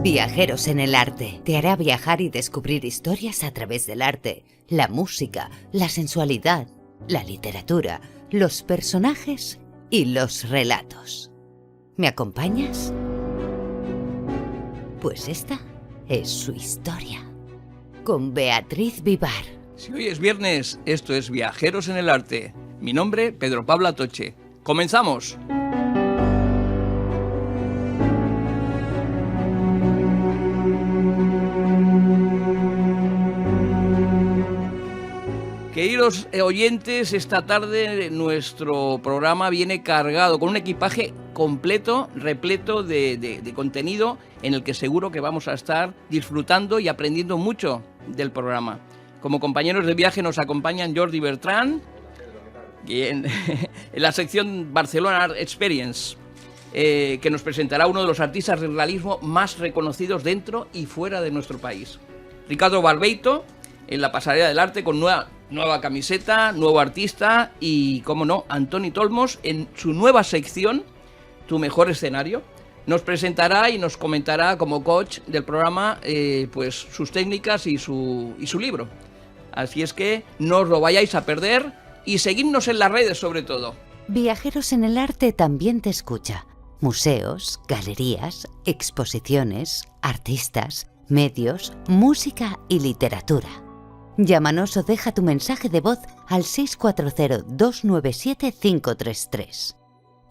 Viajeros en el arte te hará viajar y descubrir historias a través del arte, la música, la sensualidad, la literatura, los personajes y los relatos. ¿Me acompañas? Pues esta es su historia, con Beatriz Vivar. Si hoy es viernes, esto es Viajeros en el Arte. Mi nombre, Pedro Pablo Atoche. ¡Comenzamos! Queridos oyentes, esta tarde nuestro programa viene cargado con un equipaje completo, repleto de contenido en el que seguro que vamos a estar disfrutando y aprendiendo mucho del programa. Como compañeros de viaje nos acompañan Jordi Beltrán, en la sección Barcelona Art Experience, que nos presentará uno de los artistas del realismo más reconocidos dentro y fuera de nuestro país. Ricardo Barbeito, en la pasarela del arte con nueva camiseta, nuevo artista y, como no, Antoni Tolmos en su nueva sección, Tu Mejor Escenario. Nos presentará y nos comentará como coach del programa pues sus técnicas y su libro. Así es que no os lo vayáis a perder y seguidnos en las redes sobre todo. Viajeros en el arte también te escucha. Museos, galerías, exposiciones, artistas, medios, música y literatura. Llámanos o deja tu mensaje de voz al 640-297-533.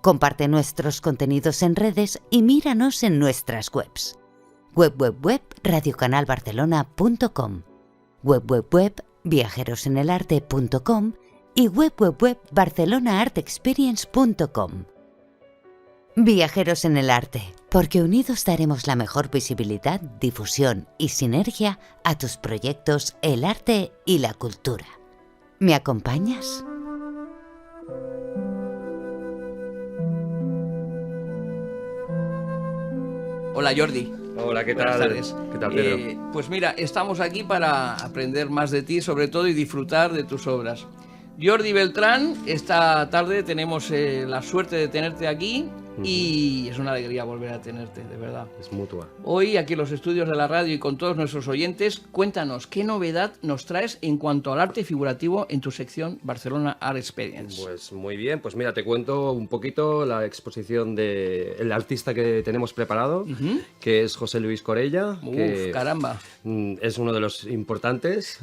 Comparte nuestros contenidos en redes y míranos en nuestras webs. Web radiocanalbarcelona.com, web viajerosenelarte.com y web barcelonaartexperience.com. Viajeros en el arte, porque unidos daremos la mejor visibilidad, difusión y sinergia a tus proyectos, el arte y la cultura. ¿Me acompañas? Hola Jordi. Hola, ¿qué tal? Buenas tardes. ¿Qué tal, Pedro? Pues mira, estamos aquí para aprender más de ti, sobre todo, y disfrutar de tus obras. Jordi Beltrán, esta tarde tenemos la suerte de tenerte aquí y es una alegría volver a tenerte, de verdad. Es mutua. Hoy, aquí en los estudios de la radio y con todos nuestros oyentes, cuéntanos, ¿qué novedad nos traes en cuanto al arte figurativo en tu sección Barcelona Art Experience? Pues muy bien, pues mira, te cuento un poquito la exposición del artista que tenemos preparado, que es José Luis Corella. Caramba. Es uno de los importantes,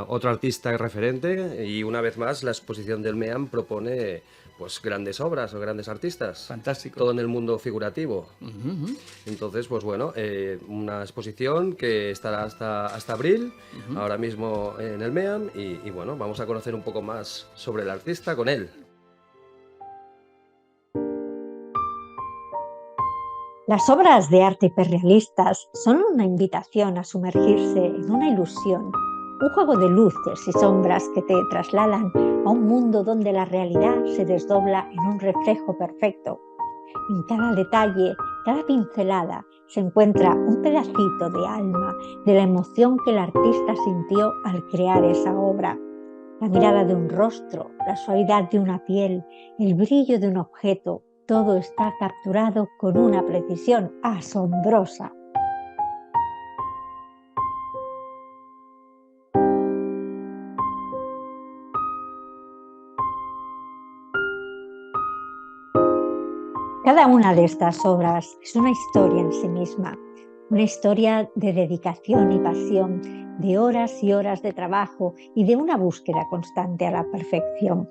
otro artista referente, y una vez más la exposición del MEAM propone pues grandes obras o grandes artistas. Fantástico. Todo en el mundo figurativo. Entonces, pues bueno, una exposición que estará hasta abril, ahora mismo en el MEAM, y bueno, vamos a conocer un poco más sobre el artista con él. Las obras de arte hiperrealistas son una invitación a sumergirse en una ilusión, un juego de luces y sombras que te trasladan a un mundo donde la realidad se desdobla en un reflejo perfecto. En cada detalle, cada pincelada, se encuentra un pedacito de alma, de la emoción que el artista sintió al crear esa obra. La mirada de un rostro, la suavidad de una piel, el brillo de un objeto, todo está capturado con una precisión asombrosa. Cada una de estas obras es una historia en sí misma, una historia de dedicación y pasión, de horas y horas de trabajo y de una búsqueda constante a la perfección.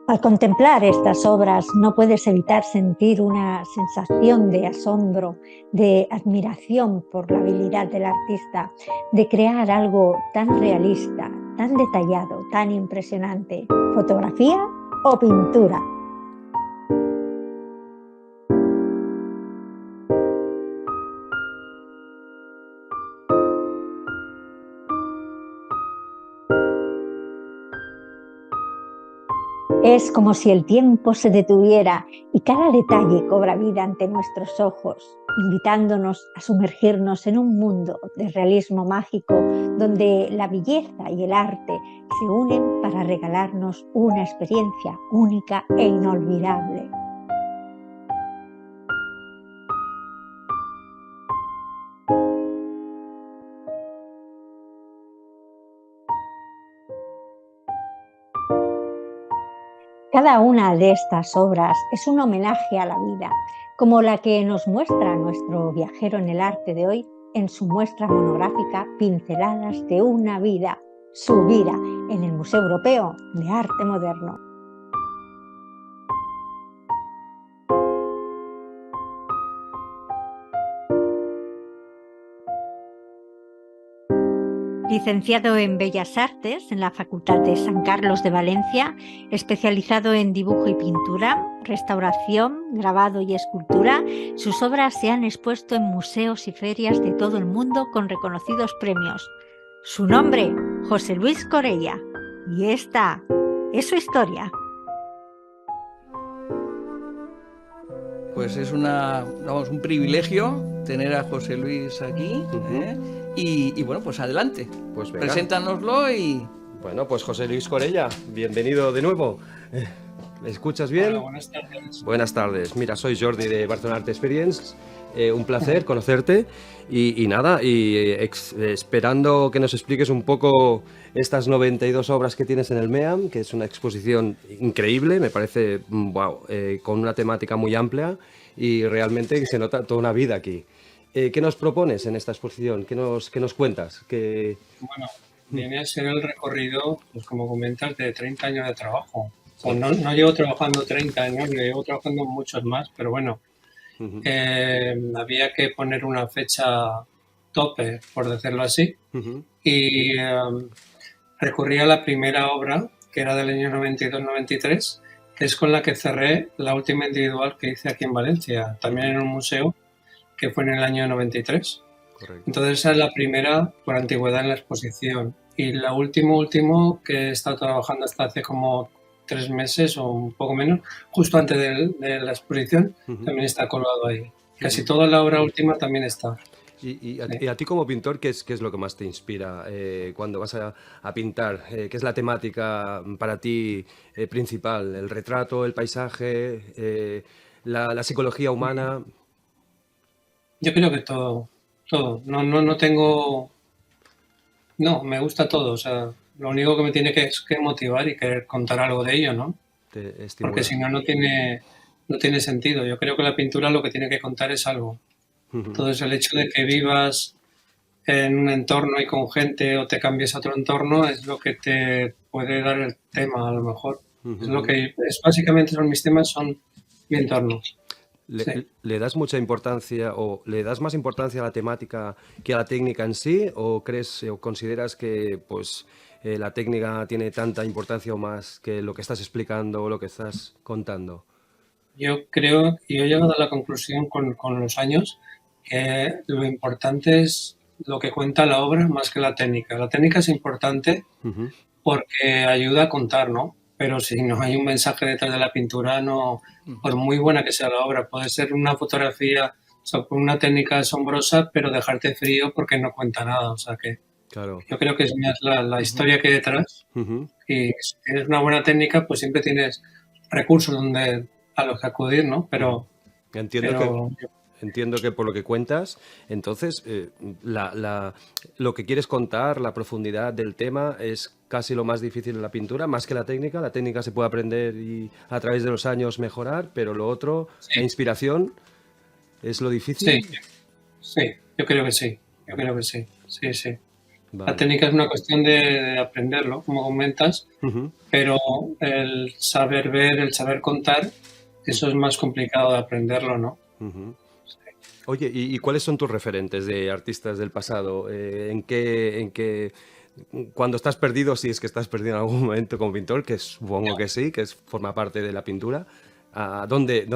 Al contemplar estas obras no puedes evitar sentir una sensación de asombro, de admiración por la habilidad del artista, de crear algo tan realista, tan detallado, tan impresionante. ¿Fotografía o pintura? Es como si el tiempo se detuviera y cada detalle cobra vida ante nuestros ojos. invitándonos a sumergirnos en un mundo de realismo mágico donde la belleza y el arte se unen para regalarnos una experiencia única e inolvidable. Cada una de estas obras es un homenaje a la vida, como la que nos muestra nuestro viajero en el arte de hoy en su muestra monográfica Pinceladas de una vida, su vida, en el Museo Europeo de Arte Moderno. Licenciado en Bellas Artes en la Facultad de San Carlos de Valencia, especializado en dibujo y pintura, restauración, grabado y escultura, sus obras se han expuesto en museos y ferias de todo el mundo con reconocidos premios. Su nombre, José Luis Corella, y esta es su historia. Pues es un privilegio tener a José Luis aquí, ¿eh? Y bueno, pues adelante, Pues venga. Preséntanoslo y... Bueno, pues José Luis Corella, bienvenido de nuevo. ¿Me escuchas bien? Hola, buenas tardes. Buenas tardes. Mira, soy Jordi de Barcelona Art Experience. Un placer conocerte y nada, esperando que nos expliques un poco estas 92 obras que tienes en el MEAM, que es una exposición increíble, me parece, wow, con una temática muy amplia y realmente se nota toda una vida aquí. ¿Qué nos propones en esta exposición? ¿Qué nos cuentas? Bueno, viene a ser el recorrido, pues como comentas, de 30 años de trabajo. O no llevo trabajando 30 años, llevo trabajando muchos más, pero bueno, había que poner una fecha tope, por decirlo así, y recurrí a la primera obra, que era del año 92-93, que es con la que cerré la última individual que hice aquí en Valencia, también en un museo, que fue en el año 93. Correcto. Entonces esa es la primera por antigüedad en la exposición. Y la último que he estado trabajando hasta hace como 3 meses o un poco menos, justo antes de la exposición, también está colgado ahí. Casi toda la obra última también está. Y a ti como pintor, ¿qué es lo que más te inspira cuando vas a pintar? ¿Qué es la temática para ti principal? ¿El retrato, el paisaje, la psicología humana? Yo creo que todo. No tengo... No, me gusta todo. O sea, lo único que me tiene que motivar y querer contar algo de ello, ¿no? Te estimula. Porque si no, no tiene sentido. Yo creo que la pintura lo que tiene que contar es algo. Entonces, el hecho de que vivas en un entorno y con gente o te cambies a otro entorno es lo que te puede dar el tema, a lo mejor. Es lo que básicamente son mis temas, son mi entorno. ¿Le das mucha importancia o le das más importancia a la temática que a la técnica en sí? ¿O crees o consideras que pues la técnica tiene tanta importancia o más que lo que estás explicando o lo que estás contando? Yo creo, y he llegado a la conclusión con los años, que lo importante es lo que cuenta la obra más que la técnica. La técnica es importante porque ayuda a contar, ¿no? Pero si no hay un mensaje detrás de la pintura, no, por muy buena que sea la obra, puede ser una fotografía, o sea, con una técnica asombrosa, pero dejarte frío porque no cuenta nada. O sea que Claro. yo creo que es más la historia que hay detrás. Y si tienes una buena técnica, pues siempre tienes recursos a los que acudir, ¿no? Pero Entiendo que por lo que cuentas, entonces lo que quieres contar, la profundidad del tema es casi lo más difícil en la pintura, más que la técnica. La técnica se puede aprender y a través de los años mejorar, pero lo otro, la inspiración, ¿es lo difícil? Sí, yo creo que sí. Sí. Vale. La técnica es una cuestión de aprenderlo, como comentas, pero el saber ver, el saber contar, eso es más complicado de aprenderlo, ¿no? Oye, ¿y cuáles son tus referentes de artistas del pasado? ¿En qué cuando estás perdido, si es que estás perdido en algún momento como pintor, que supongo que sí, que forma parte de la pintura, ¿dónde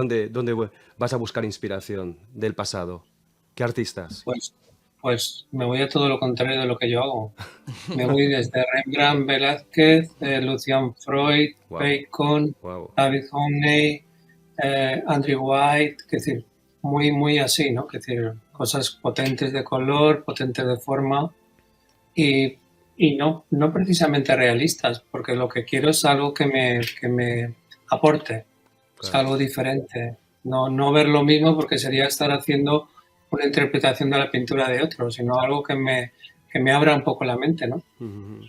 vas a buscar inspiración del pasado? ¿Qué artistas? Pues me voy a todo lo contrario de lo que yo hago. Me voy desde Rembrandt, Velázquez, Lucian Freud, Bacon, David Hockney, Andrew White, es decir, muy así, ¿no? Es decir, cosas potentes de color, potentes de forma y, y no precisamente realistas, porque lo que quiero es algo que me aporte, es Claro. algo diferente. No ver lo mismo porque sería estar haciendo una interpretación de la pintura de otro, sino algo que me abra un poco la mente, ¿no? Ujú.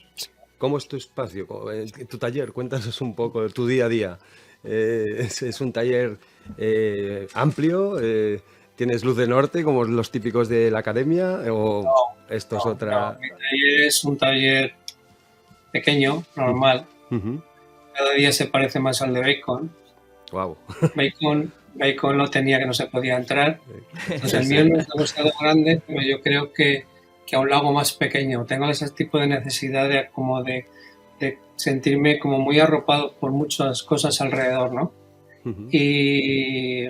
¿Cómo es tu espacio? Tu taller? Cuéntanos un poco de tu día a día. ¿Es un taller amplio? ¿Tienes luz de norte como los típicos de la academia? ¿O esto es No, otra...? mi taller es un taller pequeño, normal. Cada día se parece más al de Bacon. Wow. Bacon lo tenía que no se podía entrar. Entonces el mío no es demasiado grande, pero yo creo que aún lo hago más pequeño. Tengo ese tipo de necesidad de sentirme como muy arropado por muchas cosas alrededor, ¿no? Y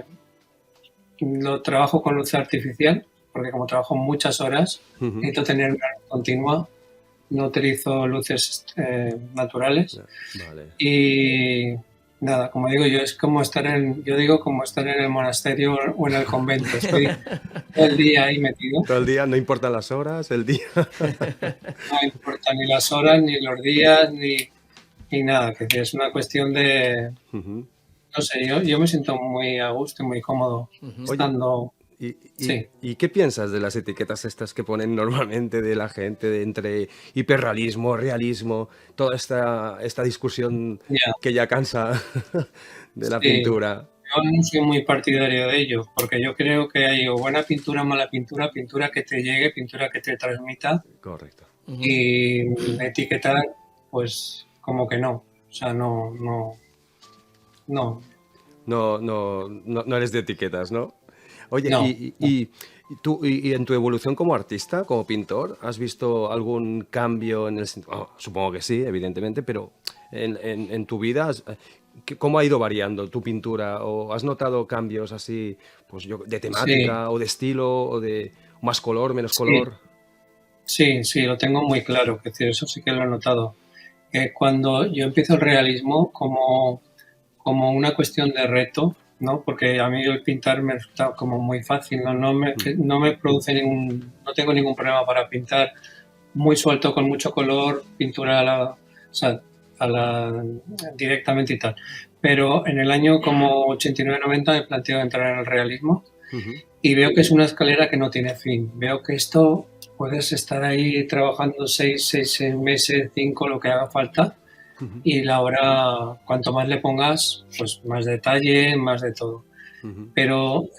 lo trabajo con luz artificial, porque como trabajo muchas horas, necesito tener una luz continua. No utilizo luces naturales. Vale. Y nada, como digo yo, es como yo digo como estar en el monasterio o en el convento. Estoy todo el día ahí metido. Todo el día, no importan las horas, el día. No importa ni las horas, ni los días, ni nada. Que es una cuestión de, no sé, yo me siento muy a gusto y muy cómodo estando... Sí. ¿Y qué piensas de las etiquetas estas que ponen normalmente de la gente de entre hiperrealismo, realismo, toda esta discusión que ya cansa de la pintura? Yo no soy muy partidario de ello, porque yo creo que hay o buena pintura, mala pintura, pintura que te llegue, pintura que te transmita. Correcto. Y etiquetar, pues como que no. O sea, no. No eres de etiquetas, ¿no? Oye, No. y tú, y en tu evolución como artista, como pintor, ¿has visto algún cambio en el sentido? Supongo que sí, evidentemente, pero en tu vida, ¿cómo ha ido variando tu pintura? ¿O has notado cambios así, pues de temática, o de estilo, o de más color, menos color? Sí, lo tengo muy claro, es decir, eso sí que lo he notado. Cuando yo empiezo el realismo como una cuestión de reto, ¿no? Porque a mí el pintar me resulta como muy fácil, no me produce no tengo ningún problema para pintar muy suelto, con mucho color, pintura directamente y tal. Pero en el año como 89-90 me planteo entrar en el realismo y veo que es una escalera que no tiene fin. Veo que esto puedes estar ahí trabajando 6 meses, 5, lo que haga falta, y la obra, cuanto más le pongas, pues más detalle, más de todo. Pero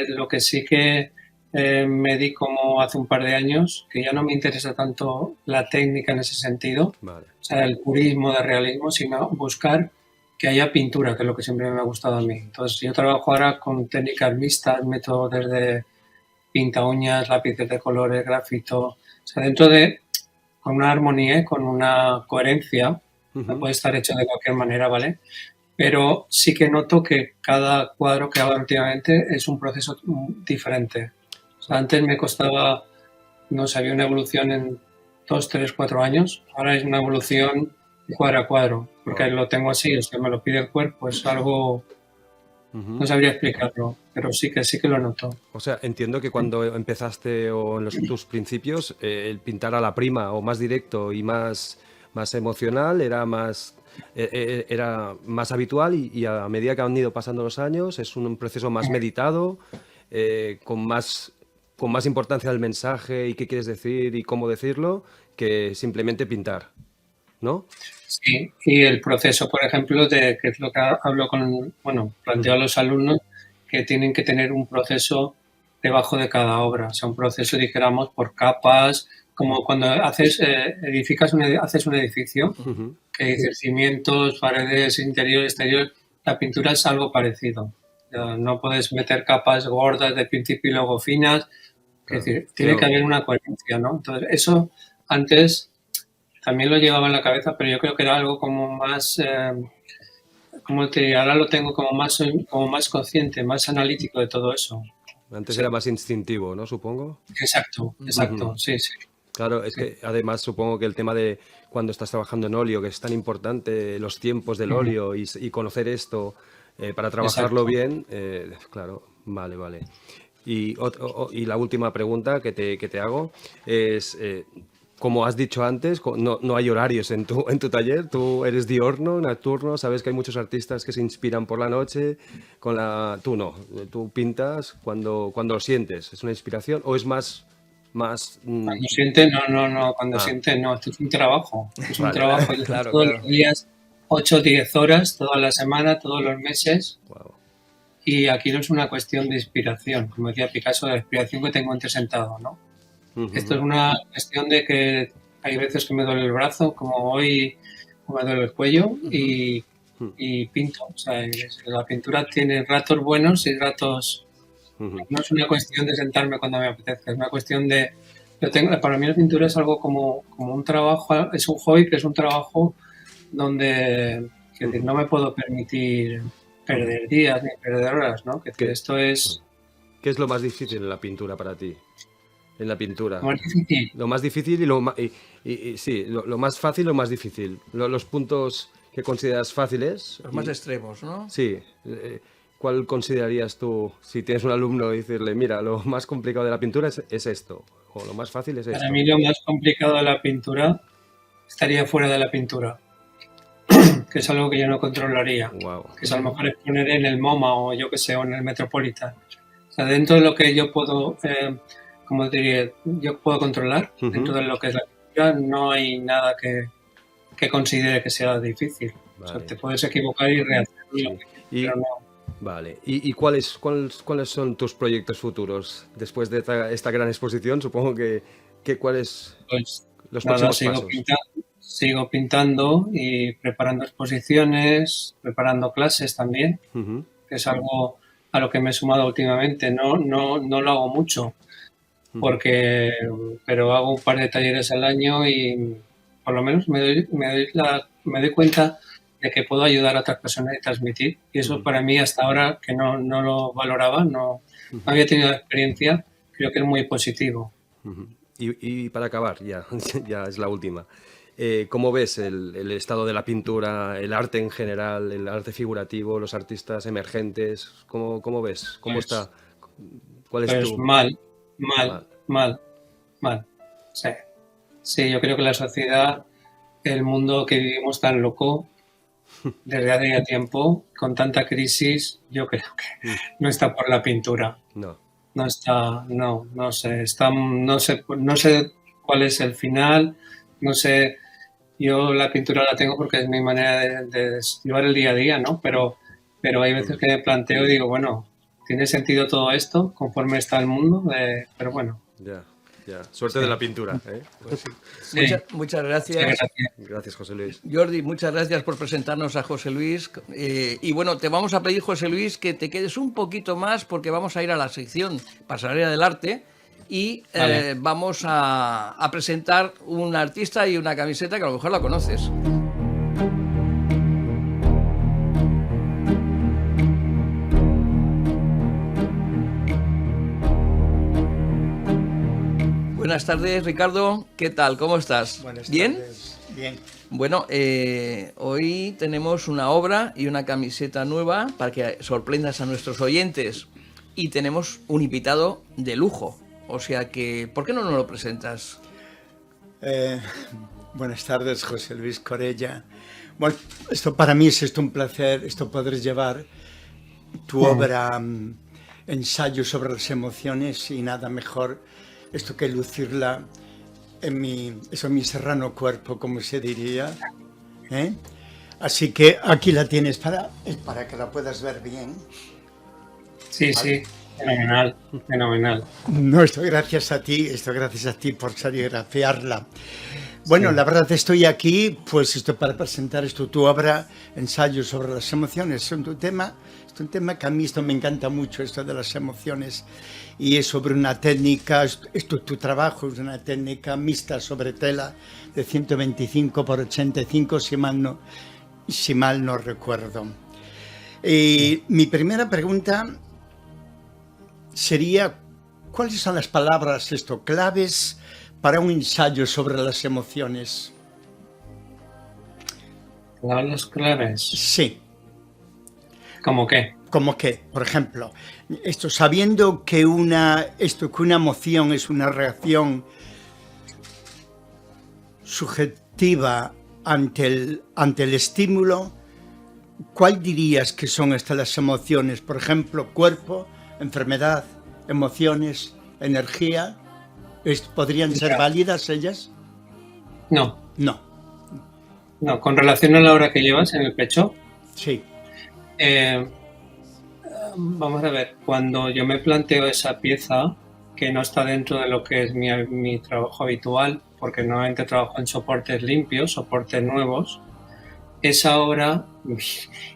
lo que sí que me di como hace un par de años, que ya no me interesa tanto la técnica en ese sentido, o sea, el purismo de realismo, sino buscar que haya pintura, que es lo que siempre me ha gustado a mí. Entonces yo trabajo ahora con técnicas mixtas, métodos desde pinta uñas, lápices de colores, grafito, o sea, con una armonía, con una coherencia. No puede estar hecho de cualquier manera, ¿vale? Pero sí que noto que cada cuadro que hago últimamente es un proceso diferente. O sea, antes me costaba, no sé, había una evolución en 2, 3, 4 años. Ahora es una evolución cuadro a cuadro, porque lo tengo así, o sea, me lo pide el cuerpo, es algo... No sabría explicarlo, pero sí que lo noto. O sea, entiendo que cuando empezaste o en tus principios, el pintar a la prima o más directo y más emocional era más habitual y a medida que han ido pasando los años es un proceso más meditado, con más importancia el mensaje y qué quieres decir y cómo decirlo, que simplemente pintar, ¿no? Sí, y el proceso, por ejemplo, que es lo que hablo planteo a los alumnos, que tienen que tener un proceso debajo de cada obra, o sea, un proceso, dijéramos, por capas, como cuando haces un edificio, que dice cimientos, paredes, interior, exterior, la pintura es algo parecido. No puedes meter capas gordas de principio y luego finas, es decir, tiene que haber una coherencia, ¿no? Entonces, eso antes también lo llevaba en la cabeza, pero yo creo que era algo como más, ahora lo tengo como más consciente, más analítico de todo eso. Antes era más instintivo, ¿no? Supongo. Exacto, sí. Claro, es que además supongo que el tema de cuando estás trabajando en óleo, que es tan importante los tiempos del óleo y conocer esto para trabajarlo bien, claro, Vale, vale. Y la última pregunta que te hago es, como has dicho antes, no hay horarios en tu taller, tú eres diurno, nocturno, sabes que hay muchos artistas que se inspiran por la noche, tú no, tú pintas cuando lo sientes, ¿es una inspiración o es más... Cuando siente, no, cuando siente, no, esto es un trabajo, Vale. trabajo, yo Claro, todos claro. los días, 8 o 10 horas, toda la semana, todos los meses, Wow. y aquí no es una cuestión de inspiración, como decía Picasso, la inspiración que tengo entre sentado, ¿no? Esto es una cuestión de que hay veces que me duele el brazo, como hoy me duele el cuello, y pinto, o sea, la pintura tiene ratos buenos y ratos... No es una cuestión de sentarme cuando me apetezca, es una cuestión de... Para mí la pintura es algo como un trabajo, es un hobby que es un trabajo donde no me puedo permitir perder días ni perder horas, ¿no? Esto es... ¿Qué es lo más difícil en la pintura para ti? En la pintura. Lo más difícil. Lo más difícil sí, lo más fácil y lo más difícil. Los puntos que consideras fáciles. Los más extremos, ¿no? Sí. ¿Cuál considerarías tú, si tienes un alumno, decirle, mira, lo más complicado de la pintura es esto, o lo más fácil es esto? Para mí lo más complicado de la pintura estaría fuera de la pintura, que es algo que yo no controlaría. Wow. Que es a lo mejor exponer en el MoMA o yo que sé, o en el Metropolitan. O sea, dentro de lo que yo puedo, como diría, yo puedo controlar, dentro de lo que es la pintura, no hay nada que considere que sea difícil. Vale. O sea, te puedes equivocar y rehacerlo, pero no. Vale. ¿Y cuáles son tus proyectos futuros? Después de esta gran exposición, supongo que ¿cuáles Pues, los próximos pasos? Sigo pintando y preparando exposiciones, preparando clases también, que es algo a lo que me he sumado últimamente. No lo hago mucho, pero hago un par de talleres al año y por lo menos me doy cuenta de que puedo ayudar a otras personas y transmitir. Y eso para mí hasta ahora, que no lo valoraba, no había tenido la experiencia, creo que es muy positivo. Y para acabar, ya es la última. ¿Cómo ves el estado de la pintura, el arte en general, el arte figurativo, los artistas emergentes? ¿Cómo ves? ¿Cómo está? ¿Cuál es tu...? Mal. Sí, yo creo que la sociedad, el mundo que vivimos tan loco, desde hace ya tiempo, con tanta crisis, yo creo que no está por la pintura. No está, no sé, no sé cuál es el final, no sé, yo la pintura la tengo porque es mi manera de llevar el día a día, ¿no? Pero hay veces que me planteo y digo, bueno, ¿tiene sentido todo esto conforme está el mundo? Pero bueno. Ya. Suerte de la pintura, ¿eh? Pues sí. Muchas gracias. Gracias, José Luis. Jordi, muchas gracias por presentarnos a José Luis. Y bueno, te vamos a pedir, José Luis, que te quedes un poquito más porque vamos a ir a la sección Pasarela del Arte y vamos a presentar un artista y una camiseta que a lo mejor la conoces. Buenas tardes, Ricardo. ¿Qué tal? ¿Cómo estás? Buenas ¿Bien? tardes. Bien. Bueno, hoy tenemos una obra y una camiseta nueva para que sorprendas a nuestros oyentes. Y tenemos un invitado de lujo. O sea que, ¿por qué no nos lo presentas? Buenas tardes, José Luis Corella. Bueno, esto para mí es un placer, poder llevar tu obra, ensayo sobre las emociones, y nada mejor que lucirla en mi serrano cuerpo, como se diría, ¿eh? Así que aquí la tienes para que la puedas ver bien. Sí, ¿vale? Sí, fenomenal. No, esto gracias a ti por serigrafiarla. Bueno, sí. La verdad estoy aquí pues para presentar tu obra, ensayo sobre las emociones. Es un tema que a mí me encanta mucho, esto de las emociones, y es sobre una técnica, tu trabajo es una técnica mixta sobre tela de 125 por 85, si mal no recuerdo. Y mi primera pregunta sería, ¿cuáles son las palabras claves para un ensayo sobre las emociones? ¿Palabras claves? Sí. ¿Cómo qué? como que, por ejemplo, sabiendo que una emoción es una reacción subjetiva ante el estímulo, ¿cuál dirías que son estas las emociones? Por ejemplo, cuerpo, enfermedad, emociones, energía. ¿Podrían ser válidas ellas? No. No. No, con relación a la hora que llevas en el pecho. Sí. Vamos a ver, cuando yo me planteo esa pieza, que no está dentro de lo que es mi trabajo habitual, porque normalmente trabajo en soportes limpios, soportes nuevos, esa obra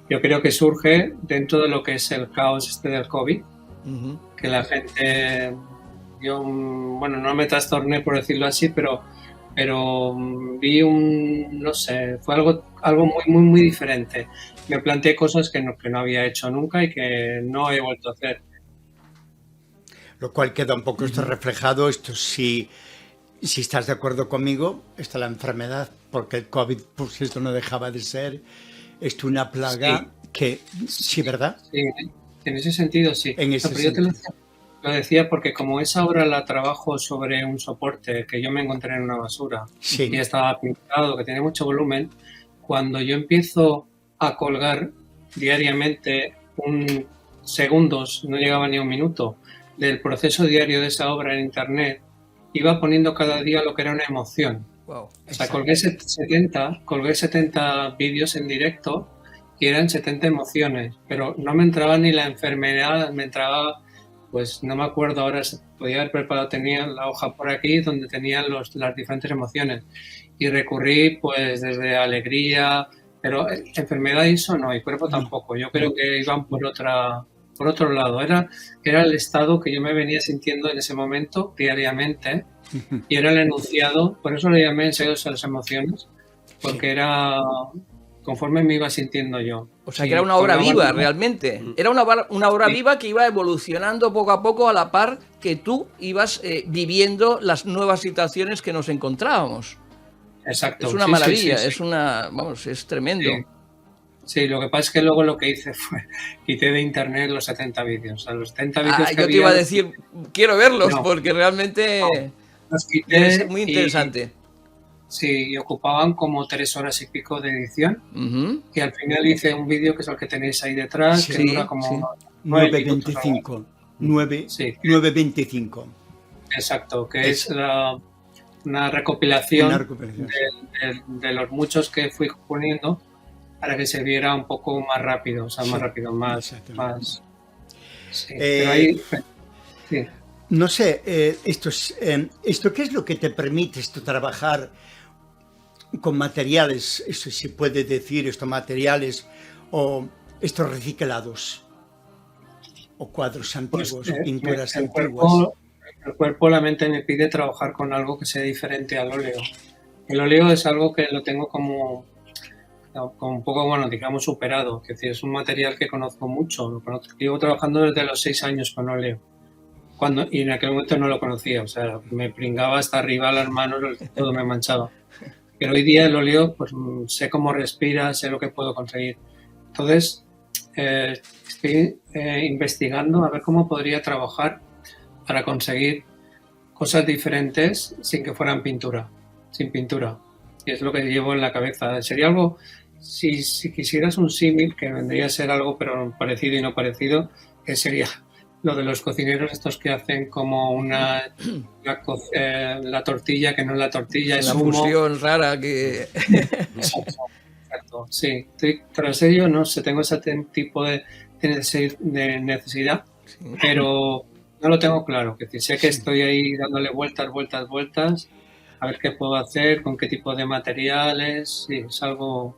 yo creo que surge dentro de lo que es el caos del COVID, que la gente, yo, bueno, no me trastorné por decirlo así, pero vi no sé, fue algo muy diferente. Me planteé cosas que no había hecho nunca y que no he vuelto a hacer. Lo cual queda un poco esto reflejado, si estás de acuerdo conmigo, está la enfermedad, porque el COVID, pues esto no dejaba de ser una plaga que, sí, ¿verdad? Sí, en ese sentido sí. En ese sentido. Lo decía porque como esa obra la trabajo sobre un soporte que yo me encontré en una basura y estaba pintado, que tiene mucho volumen, cuando yo empiezo a colgar diariamente segundos, no llegaba ni un minuto, del proceso diario de esa obra en internet, iba poniendo cada día lo que era una emoción. Wow. O sea, colgué 70 vídeos en directo y eran 70 emociones, pero no me entraba ni la enfermedad, me entraba, pues no me acuerdo ahora, podía haber preparado, tenía la hoja por aquí donde tenían las diferentes emociones y recurrí pues desde alegría, pero enfermedad eso no, y cuerpo tampoco, yo creo que iban por otro lado, era el estado que yo me venía sintiendo en ese momento diariamente y era el enunciado, por eso le llamé ensayo de las emociones, porque era conforme me iba sintiendo yo. O sea, que era una obra viva, realmente. Era una obra viva que iba evolucionando poco a poco a la par que tú ibas viviendo las nuevas situaciones que nos encontrábamos. Exacto. Es una maravilla, es tremendo. Sí, lo que pasa es que luego lo que hice fue quité de internet los 70 vídeos. O sea, los 70 vídeos que yo te iba a decir, quiero verlos porque realmente los quité, debe ser muy interesante. Sí, y ocupaban como 3 horas y pico de edición. Y al final hice un vídeo que es el que tenéis ahí detrás, que dura como 9.25. 9.25. Exacto, que es una recopilación de los muchos que fui poniendo para que se viera un poco más rápido, o sea, más rápido, más pero ahí, sí. No sé, esto ¿qué es lo que te permite trabajar con materiales, eso se puede decir, estos materiales o estos reciclados o cuadros antiguos o pinturas antiguas? El cuerpo, la mente me pide trabajar con algo que sea diferente al óleo. El óleo es algo que lo tengo como un poco, bueno, digamos, superado. Es decir, es un material que conozco mucho. Llevo trabajando desde los 6 años con óleo. Y en aquel momento no lo conocía. O sea, me pringaba hasta arriba las manos, todo me manchaba. Pero hoy día el óleo, pues sé cómo respira, sé lo que puedo conseguir. Entonces, estoy investigando a ver cómo podría trabajar para conseguir cosas diferentes sin que fueran sin pintura. Y es lo que llevo en la cabeza. Sería algo, si quisieras un símil, que vendría a ser algo pero parecido y no parecido, que sería lo de los cocineros estos que hacen como la tortilla, que no es la tortilla, es una fusión rara que... Exacto, sí. Tras ello, no sé, tengo ese tipo de necesidad, pero no lo tengo claro. Que sé que estoy ahí dándole vueltas, a ver qué puedo hacer, con qué tipo de materiales, sí, es algo...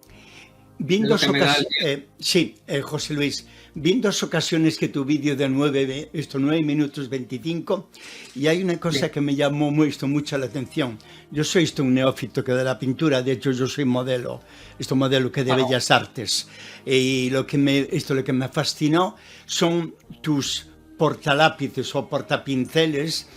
José Luis, vi en 2 ocasiones que tu vídeo de 9 minutos 25 y hay una cosa que me llamó mucho la atención. Yo soy un neófito que de la pintura, de hecho yo soy modelo que de Bellas Artes y lo que me fascinó son tus portalápices o portapinceles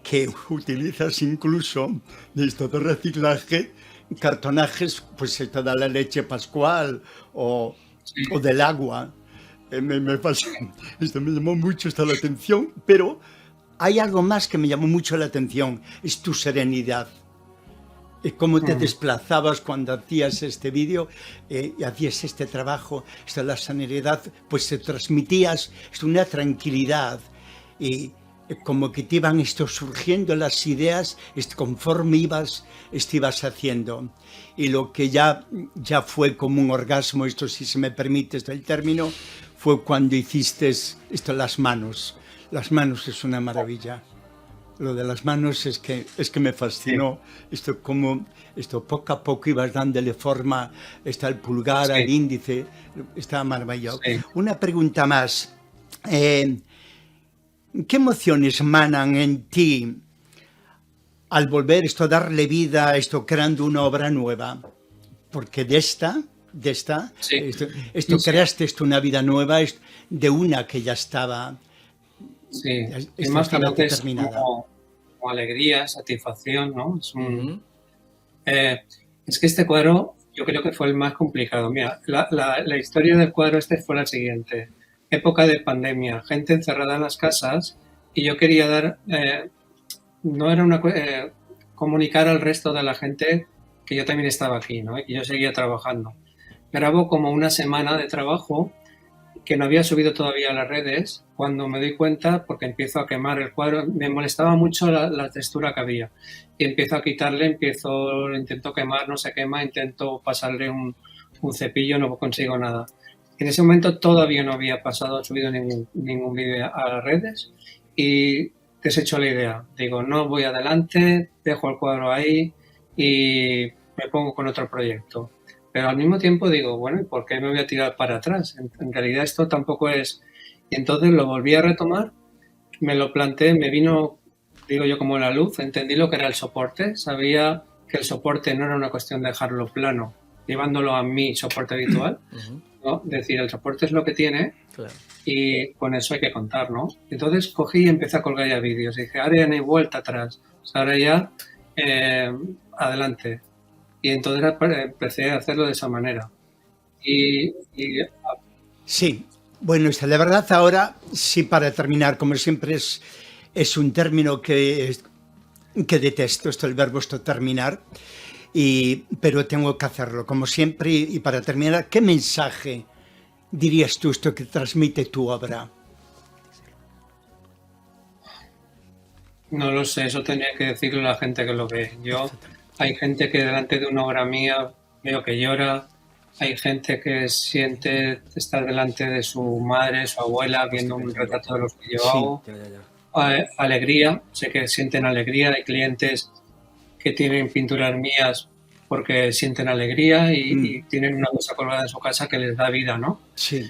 que utilizas incluso de esto de reciclaje, cartonajes, pues esta de la leche pascual o del agua. Me pasa, esto me llamó mucho la atención, pero hay algo más que me llamó mucho la atención, es tu serenidad. Cómo te desplazabas cuando hacías este vídeo y hacías este trabajo, la serenidad, pues te transmitías una tranquilidad y como que te iban surgiendo las ideas conforme ibas haciendo. Y lo que ya fue como un orgasmo, esto si se me permite el término, fue cuando hiciste las manos. Las manos es una maravilla. Lo de las manos es que me fascinó. Sí. Poco a poco ibas dándole forma, el pulgar, sí, al índice, estaba maravilloso. Sí. Una pregunta más. ¿Qué emociones manan en ti al volver a darle vida a creando una obra nueva? Porque de esta sí, creaste una vida nueva de una que ya estaba. Sí, imagínate, es como alegría, satisfacción, ¿no? Es que este cuadro yo creo que fue el más complicado. Mira, la historia del cuadro fue la siguiente. Época de pandemia, gente encerrada en las casas y yo quería dar, no era comunicar al resto de la gente que yo también estaba aquí, ¿no? Y que yo seguía trabajando. Grabo como una semana de trabajo que no había subido todavía a las redes, cuando me doy cuenta, porque empiezo a quemar el cuadro, me molestaba mucho la textura que había, y empiezo a quitarle, intento quemar, no se quema, intento pasarle un cepillo, no consigo nada. En ese momento todavía no había subido ningún vídeo a las redes, y desecho la idea. Digo, no voy adelante, dejo el cuadro ahí, y me pongo con otro proyecto. Pero al mismo tiempo digo, bueno, ¿y por qué me voy a tirar para atrás? En realidad esto tampoco es... Y entonces lo volví a retomar, me lo planteé, me vino, digo yo, como la luz, entendí lo que era el soporte, sabía que el soporte no era una cuestión de dejarlo plano, llevándolo a mi soporte habitual, ¿no? Decir, el soporte es lo que tiene, claro, y con eso hay que contar, ¿no? Entonces cogí y empecé a colgar ya vídeos, y dije, ahora ya no hay vuelta atrás, o sea, ahora ya adelante. Y entonces empecé a hacerlo de esa manera. Sí, bueno, la verdad ahora, sí, para terminar, como siempre es un término que detesto, el verbo terminar, pero tengo que hacerlo, como siempre, y para terminar, ¿qué mensaje dirías tú que transmite tu obra? No lo sé, eso tendría que decirle a la gente que lo ve. Hay gente que delante de una obra mía veo que llora, hay gente que siente estar delante de su madre, su abuela, viendo un retrato de los que yo hago. Alegría, sé que sienten alegría, hay clientes que tienen pinturas mías porque sienten alegría y tienen una cosa colgada en su casa que les da vida, ¿no? Sí.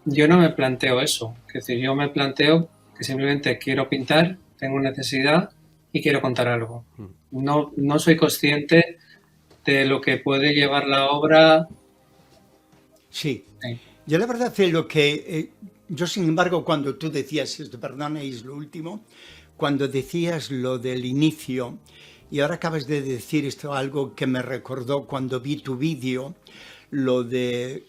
Yo no me planteo eso, es decir, yo me planteo que simplemente quiero pintar, tengo necesidad y quiero contar algo. No soy consciente de lo que puede llevar la obra. Sí. Yo la verdad es lo que... yo, sin embargo, cuando tú decías esto, perdona, es lo último, cuando decías lo del inicio, y ahora acabas de decir algo que me recordó cuando vi tu vídeo, lo de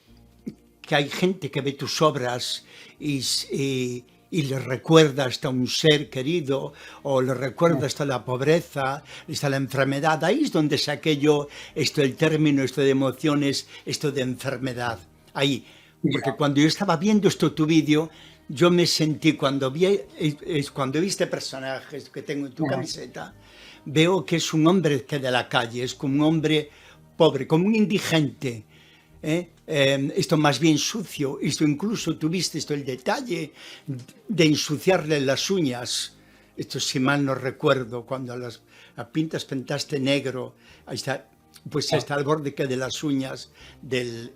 que hay gente que ve tus obras y le recuerda hasta un ser querido, o le recuerda hasta la pobreza, hasta la enfermedad. Ahí es donde saqué yo el término, de emociones, de enfermedad. Ahí, porque cuando yo estaba viendo tu vídeo, yo me sentí, cuando vi este personaje que tengo en tu camiseta, veo que es un hombre que de la calle, es como un hombre pobre, como un indigente, esto más bien sucio, incluso tuviste el detalle de ensuciarle las uñas, si mal no recuerdo, cuando las pintaste negro, ahí está, pues está al borde de las uñas del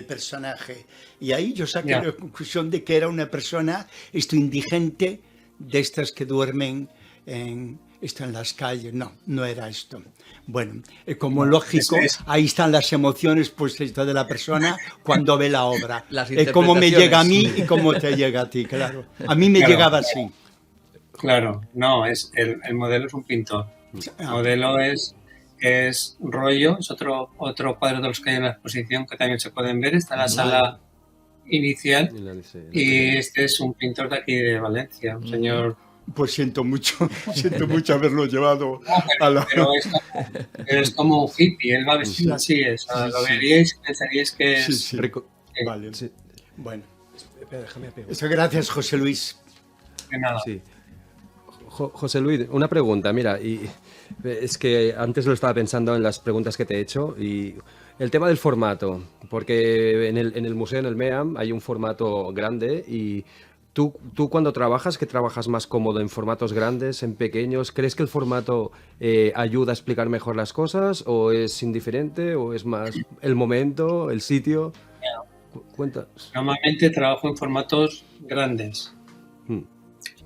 personaje, y ahí yo saqué la conclusión de que era una persona indigente, de estas que duermen en las calles. No era esto. Bueno, como lógico, ahí están las emociones, pues de la persona cuando ve la obra. Cómo me llega a mí y cómo te llega a ti, claro. A mí me llegaba así. Claro, no, el modelo es un pintor. El modelo es rollo, es otro cuadro de los que hay en la exposición que también se pueden ver. Está en la sala inicial. Sí, Y este es un pintor de aquí de Valencia, un señor... Pues siento mucho haberlo llevado a la... Pero es como un hippie, él va vestido así, lo sí. veríais y pensaríais que es... Sí, sí. Vale. Sí. Bueno. Espera, déjame pegar. Eso, gracias, José Luis. De nada. Sí. José Luis, una pregunta, mira, y es que antes lo estaba pensando en las preguntas que te he hecho y el tema del formato, porque en el museo, en el MEAM, hay un formato grande y tú cuando trabajas, ¿que trabajas más cómodo en formatos grandes, en pequeños? ¿Crees que el formato ayuda a explicar mejor las cosas o es indiferente o es más el momento, el sitio? Cuenta. Normalmente trabajo en formatos grandes.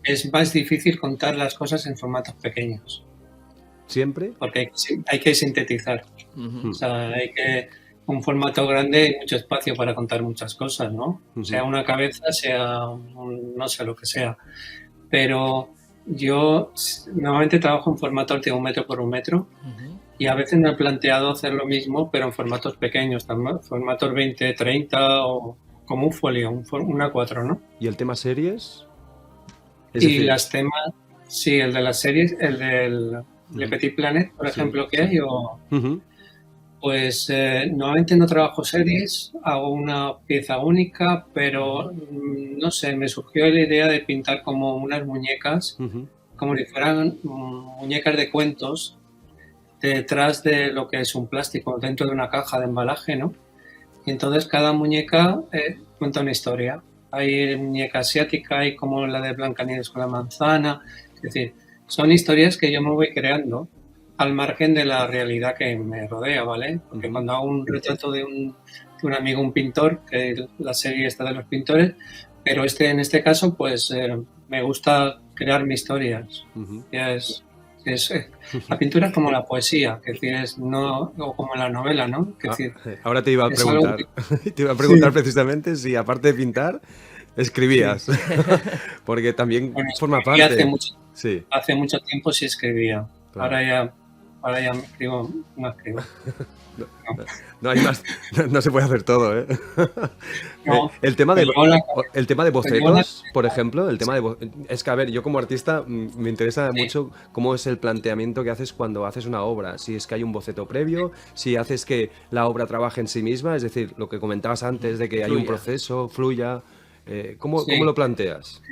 Es más difícil contar las cosas en formatos pequeños. ¿Siempre? Porque hay que sintetizar. O sea, un formato grande hay mucho espacio para contar muchas cosas, ¿no? Sea una cabeza, sea no sé lo que sea. Pero yo normalmente trabajo en formatos de 1 metro por 1 metro y a veces me he planteado hacer lo mismo, pero en formatos pequeños, formatos 20, 30 o como un folio, un A4, ¿no? ¿Y el tema series? Es decir, las temas, sí, el de las series, el del Le Petit Planet, por ejemplo, que hay, pues normalmente no trabajo series, hago una pieza única, pero no sé, me surgió la idea de pintar como unas muñecas, como si fueran muñecas de cuentos, detrás de lo que es un plástico, dentro de una caja de embalaje, ¿no? Y entonces cada muñeca cuenta una historia. Hay muñeca asiática, hay como la de Blancanieves con la manzana. Es decir, son historias que yo me voy creando al margen de la realidad que me rodea, ¿vale? Porque cuando hago un retrato de un amigo, un pintor, que la serie está de los pintores, pero en este caso, pues me gusta crear mis historias. Ya la pintura es como la poesía, que es no, o como la novela, ¿no? Ahora te iba a preguntar, sí. Precisamente si aparte de pintar, escribías, sí. Porque también forma parte. Hace mucho tiempo sí escribía, claro. Ahora ya me escribo, no escribo. No hay más, no se puede hacer todo, ¿eh? No, el tema de bocetos, por ejemplo, es que, a ver, yo como artista me interesa mucho cómo es el planteamiento que haces cuando haces una obra, si es que hay un boceto previo, si haces que la obra trabaje en sí misma, es decir, lo que comentabas antes de que hay un proceso, fluya, ¿cómo lo planteas?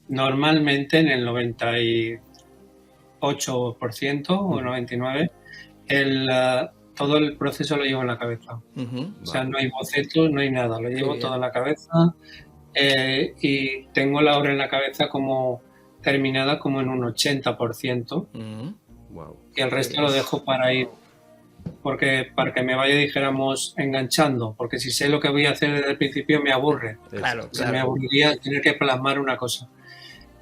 Normalmente en el 98% o 99%, todo el proceso lo llevo en la cabeza. O sea, no hay bocetos, no hay nada, lo llevo todo en la cabeza y tengo la obra en la cabeza como terminada como en un 80%. Y el resto lo dejo para ir, para que me vaya, dijéramos, enganchando, porque si sé lo que voy a hacer desde el principio me aburre. Claro. Me aburriría tener que plasmar una cosa.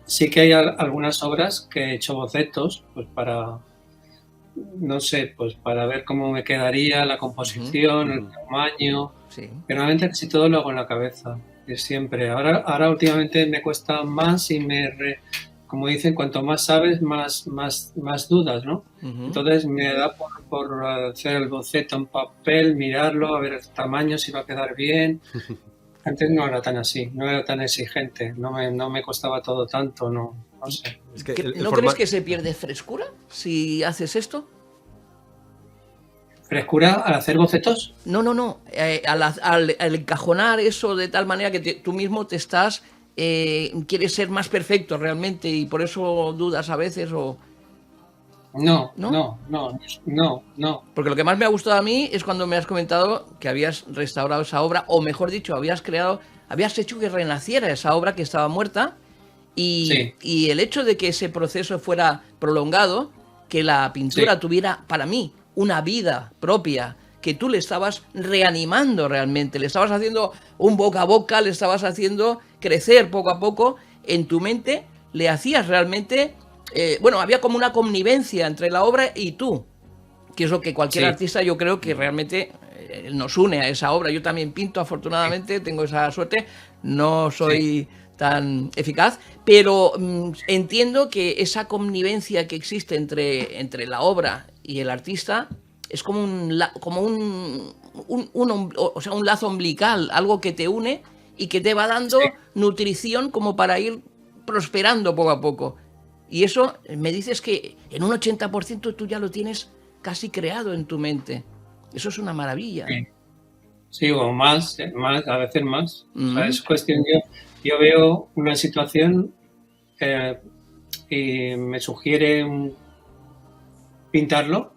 Sí que hay algunas obras que he hecho bocetos, pues para, no sé, pues para ver cómo me quedaría la composición, el tamaño. Pero realmente casi todo lo hago en la cabeza, es siempre. Ahora últimamente me cuesta más y como dicen, cuanto más sabes, más dudas, ¿no? Entonces me da por hacer el boceto en papel, mirarlo, a ver el tamaño, si va a quedar bien. Antes no era tan así, no era tan exigente, no me costaba todo tanto, no sé. Es que ¿No crees que se pierde frescura si haces esto? ¿Frescura al hacer bocetos? No. Al encajonar eso de tal manera que tú mismo te estás... quieres ser más perfecto realmente y por eso dudas a veces o... No. Porque lo que más me ha gustado a mí es cuando me has comentado que habías restaurado esa obra, o mejor dicho, habías hecho que renaciera esa obra que estaba muerta y el hecho de que ese proceso fuera prolongado, que la pintura tuviera, para mí, una vida propia, que tú le estabas reanimando realmente, le estabas haciendo un boca a boca, le estabas haciendo crecer poco a poco en tu mente, le hacías realmente... había como una connivencia entre la obra y tú, que es lo que cualquier artista yo creo que realmente nos une a esa obra. Yo también pinto, afortunadamente, tengo esa suerte, no soy tan eficaz, pero entiendo que esa connivencia que existe entre la obra y el artista es como un lazo umbilical, algo que te une y que te va dando nutrición como para ir prosperando poco a poco. Y eso me dices que en un 80% tú ya lo tienes casi creado en tu mente. Eso es una maravilla. Sí, o más, a veces más. O sea, es cuestión, yo veo una situación y me sugiere pintarlo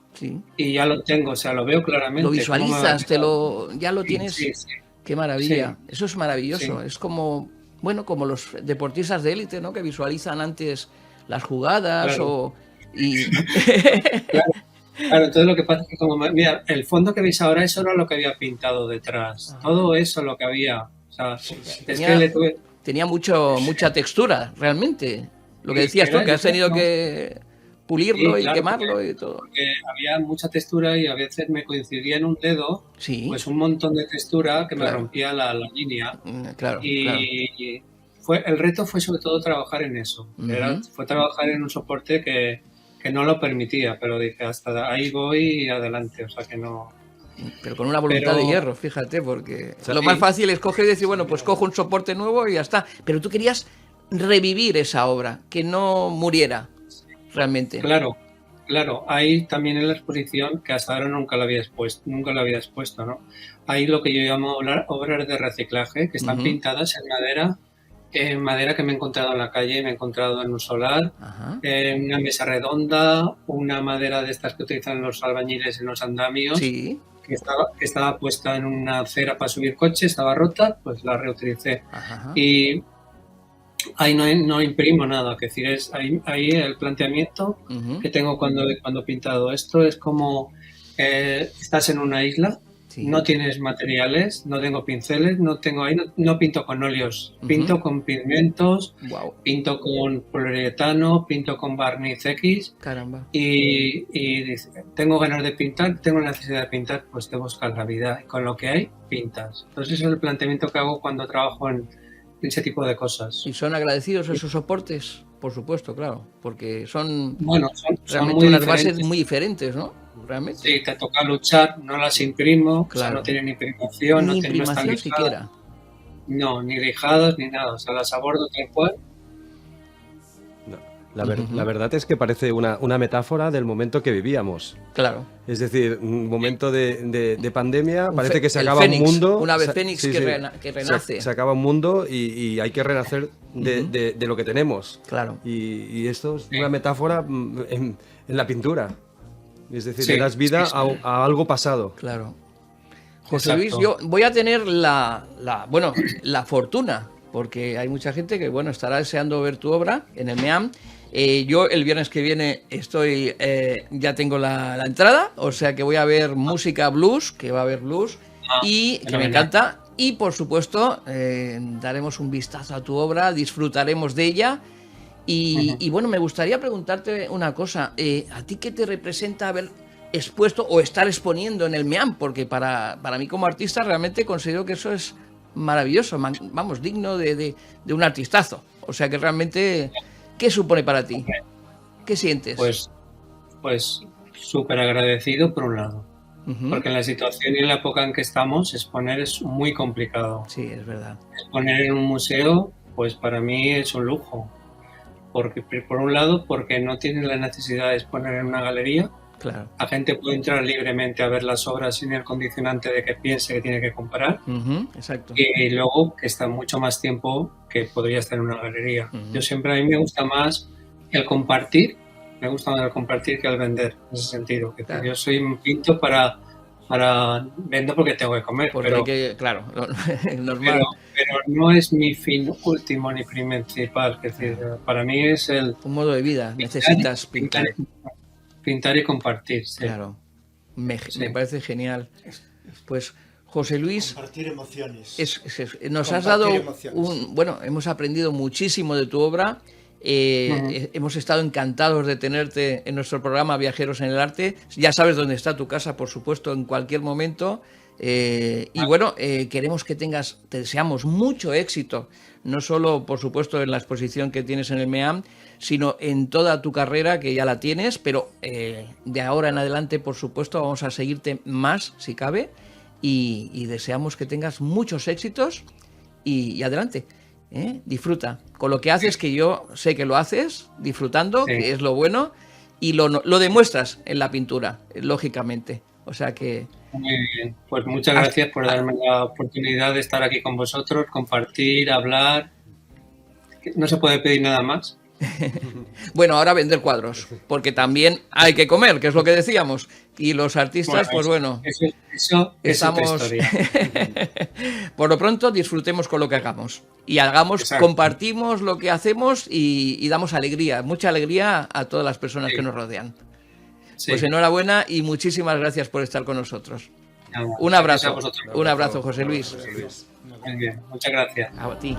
y ya lo tengo, o sea, lo veo claramente. Lo visualizas, ya lo tienes. Sí. Qué maravilla. Sí. Eso es maravilloso. Sí. Es como, bueno, como los deportistas de élite, ¿no? Que visualizan antes las jugadas claro. y... Claro, entonces lo que pasa es que mira, el fondo que veis ahora, eso era lo que había pintado detrás. Todo eso lo que había. O sea, tenía mucha textura, realmente. Lo que decías tú, que has tenido que pulirlo y quemarlo y todo. Porque había mucha textura y a veces me coincidía en un dedo, pues un montón de textura que me rompía la línea. Y el reto fue sobre todo trabajar en eso. Fue trabajar en un soporte que no lo permitía, pero dije, hasta ahí voy y adelante, o sea que no... Pero con una voluntad de hierro, fíjate, porque lo más fácil es coger y decir, bueno, pues cojo un soporte nuevo y ya está. Pero tú querías revivir esa obra, que no muriera realmente. Claro. Ahí también en la exposición, que hasta ahora nunca lo había expuesto, ¿no? Ahí lo que yo llamo obras de reciclaje, que están pintadas en madera que me he encontrado en la calle, me he encontrado en un solar, una mesa redonda, una madera de estas que utilizan los albañiles en los andamios, que estaba puesta en una acera para subir coche, estaba rota, pues la reutilicé. Y ahí no imprimo nada, que decir, es ahí el planteamiento que tengo cuando he pintado esto es como estás en una isla. No tienes materiales, no tengo pinceles, no pinto con óleos, pinto con pigmentos, pinto con poliuretano, pinto con barniz X. Caramba. Y tengo ganas de pintar, tengo necesidad de pintar, pues te buscas la vida. Y con lo que hay, pintas. Entonces ese es el planteamiento que hago cuando trabajo en ese tipo de cosas. ¿Y son agradecidos esos soportes? Por supuesto, claro, porque son realmente muy unas bases muy diferentes, ¿no? Realmente. Sí, te toca luchar, no las imprimo, o sea, no tienen imprimación, ni imprimación siquiera. No, ni lijadas ni nada, o sea, las abordo tal cual. No, la verdad es que parece una metáfora del momento que vivíamos. Claro. Es decir, un momento de pandemia, parece que se acaba un mundo. Una ave fénix que renace. Se acaba un mundo y hay que renacer de lo que tenemos. Claro. Y esto es una metáfora en la pintura. Es decir, le das vida a algo pasado. Claro. José Luis, yo voy a tener la fortuna, porque hay mucha gente que estará deseando ver tu obra en el MEAM. Yo el viernes que viene ya tengo la entrada, o sea que voy a ver música blues, que va a haber blues, y que me encanta. Y por supuesto, daremos un vistazo a tu obra, disfrutaremos de ella. Y me gustaría preguntarte una cosa. ¿A ti qué te representa haber expuesto o estar exponiendo en el MEAM? Porque para mí como artista realmente considero que eso es maravilloso, digno de un artistazo. O sea que realmente, ¿qué supone para ti? ¿Qué sientes? Pues súper agradecido por un lado. Porque en la situación y en la época en que estamos, exponer es muy complicado. Sí, es verdad. Exponer en un museo, pues para mí es un lujo. Porque, por un lado, porque no tienes la necesidad de exponer en una galería. Claro. La gente puede entrar libremente a ver las obras sin el condicionante de que piense que tiene que comprar. Exacto. Y luego que está mucho más tiempo que podría estar en una galería. A mí me gusta más el compartir, que el vender, en ese sentido. Que claro. Yo soy un pinto para vendo porque tengo que comer. Claro, normal. Pero no es mi fin último ni principal. Es decir, para mí es un modo de vida. Necesitas pintar. Pintar y compartir. Sí. Claro. Me parece genial. Pues José Luis, compartir emociones. Nos has dado hemos aprendido muchísimo de tu obra. Hemos estado encantados de tenerte en nuestro programa Viajeros en el Arte. Ya sabes dónde está tu casa, por supuesto, en cualquier momento. Queremos que te deseamos mucho éxito, no solo, por supuesto, en la exposición que tienes en el MEAM, sino en toda tu carrera, que ya la tienes, pero de ahora en adelante, por supuesto, vamos a seguirte más, si cabe, y deseamos que tengas muchos éxitos y adelante. Disfruta con lo que haces, que yo sé que lo haces, disfrutando, Sí. que es lo bueno, y lo demuestras en la pintura, lógicamente. O sea que... Muy bien. Pues muchas gracias por darme la oportunidad de estar aquí con vosotros, compartir, hablar. No se puede pedir nada más. Bueno, ahora vender cuadros, porque también hay que comer, que es lo que decíamos. Y los artistas, pues bueno, Eso es otra estamos... historia. Por lo pronto, disfrutemos con lo que hagamos. Y hagamos, Exacto. compartimos lo que hacemos y damos alegría, mucha alegría a todas las personas Sí. que nos rodean. Sí. Pues enhorabuena y muchísimas gracias por estar con nosotros. Nada, Un gracias a abrazo, vosotros. un abrazo, José Luis. Muy bien, muchas gracias. A ti.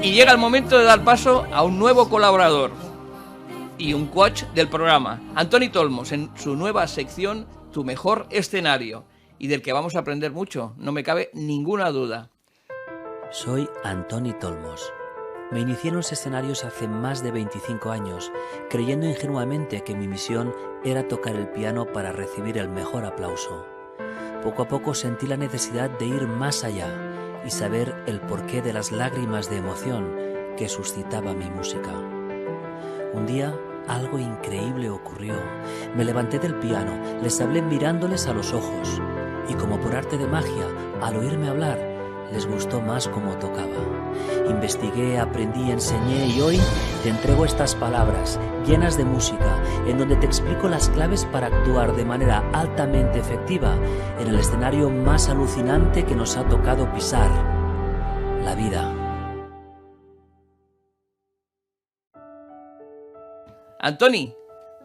Y llega el momento de dar paso a un nuevo colaborador y un coach del programa, Antoni Tolmos, en su nueva sección Tu mejor escenario, y del que vamos a aprender mucho, no me cabe ninguna duda. Soy Antoni Tolmos. Me inicié en los escenarios hace más de 25 años, creyendo ingenuamente que mi misión era tocar el piano para recibir el mejor aplauso. Poco a poco sentí la necesidad de ir más allá y saber el porqué de las lágrimas de emoción que suscitaba mi música. Un día, algo increíble ocurrió. Me levanté del piano, les hablé mirándoles a los ojos, y como por arte de magia, al oírme hablar, les gustó más cómo tocaba. Investigué, aprendí, enseñé y hoy te entrego estas palabras llenas de música en donde te explico las claves para actuar de manera altamente efectiva en el escenario más alucinante que nos ha tocado pisar, la vida. Antoni,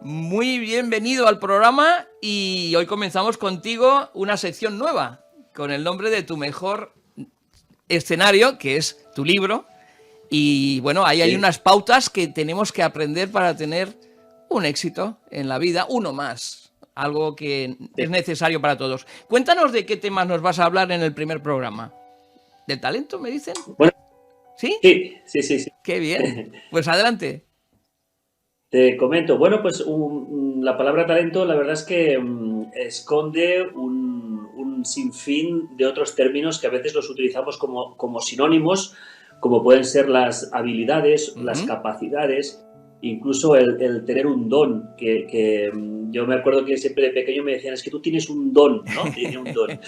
muy bienvenido al programa y hoy comenzamos contigo una sección nueva con el nombre de Tu mejor escenario, que es tu libro. Y bueno, ahí hay unas pautas que tenemos que aprender para tener un éxito en la vida, uno más, algo que es necesario para todos. Cuéntanos de qué temas nos vas a hablar en el primer programa. ¿Del talento, me dicen? Bueno, ¿Sí? sí. Qué bien. Pues adelante. Te comento. Bueno, pues la palabra talento, la verdad es que esconde un sinfín de otros términos que a veces los utilizamos como sinónimos, como pueden ser las habilidades, las capacidades, incluso el tener un don, que yo me acuerdo que siempre de pequeño me decían, es que tú tienes un don, ¿no? Tienes un don.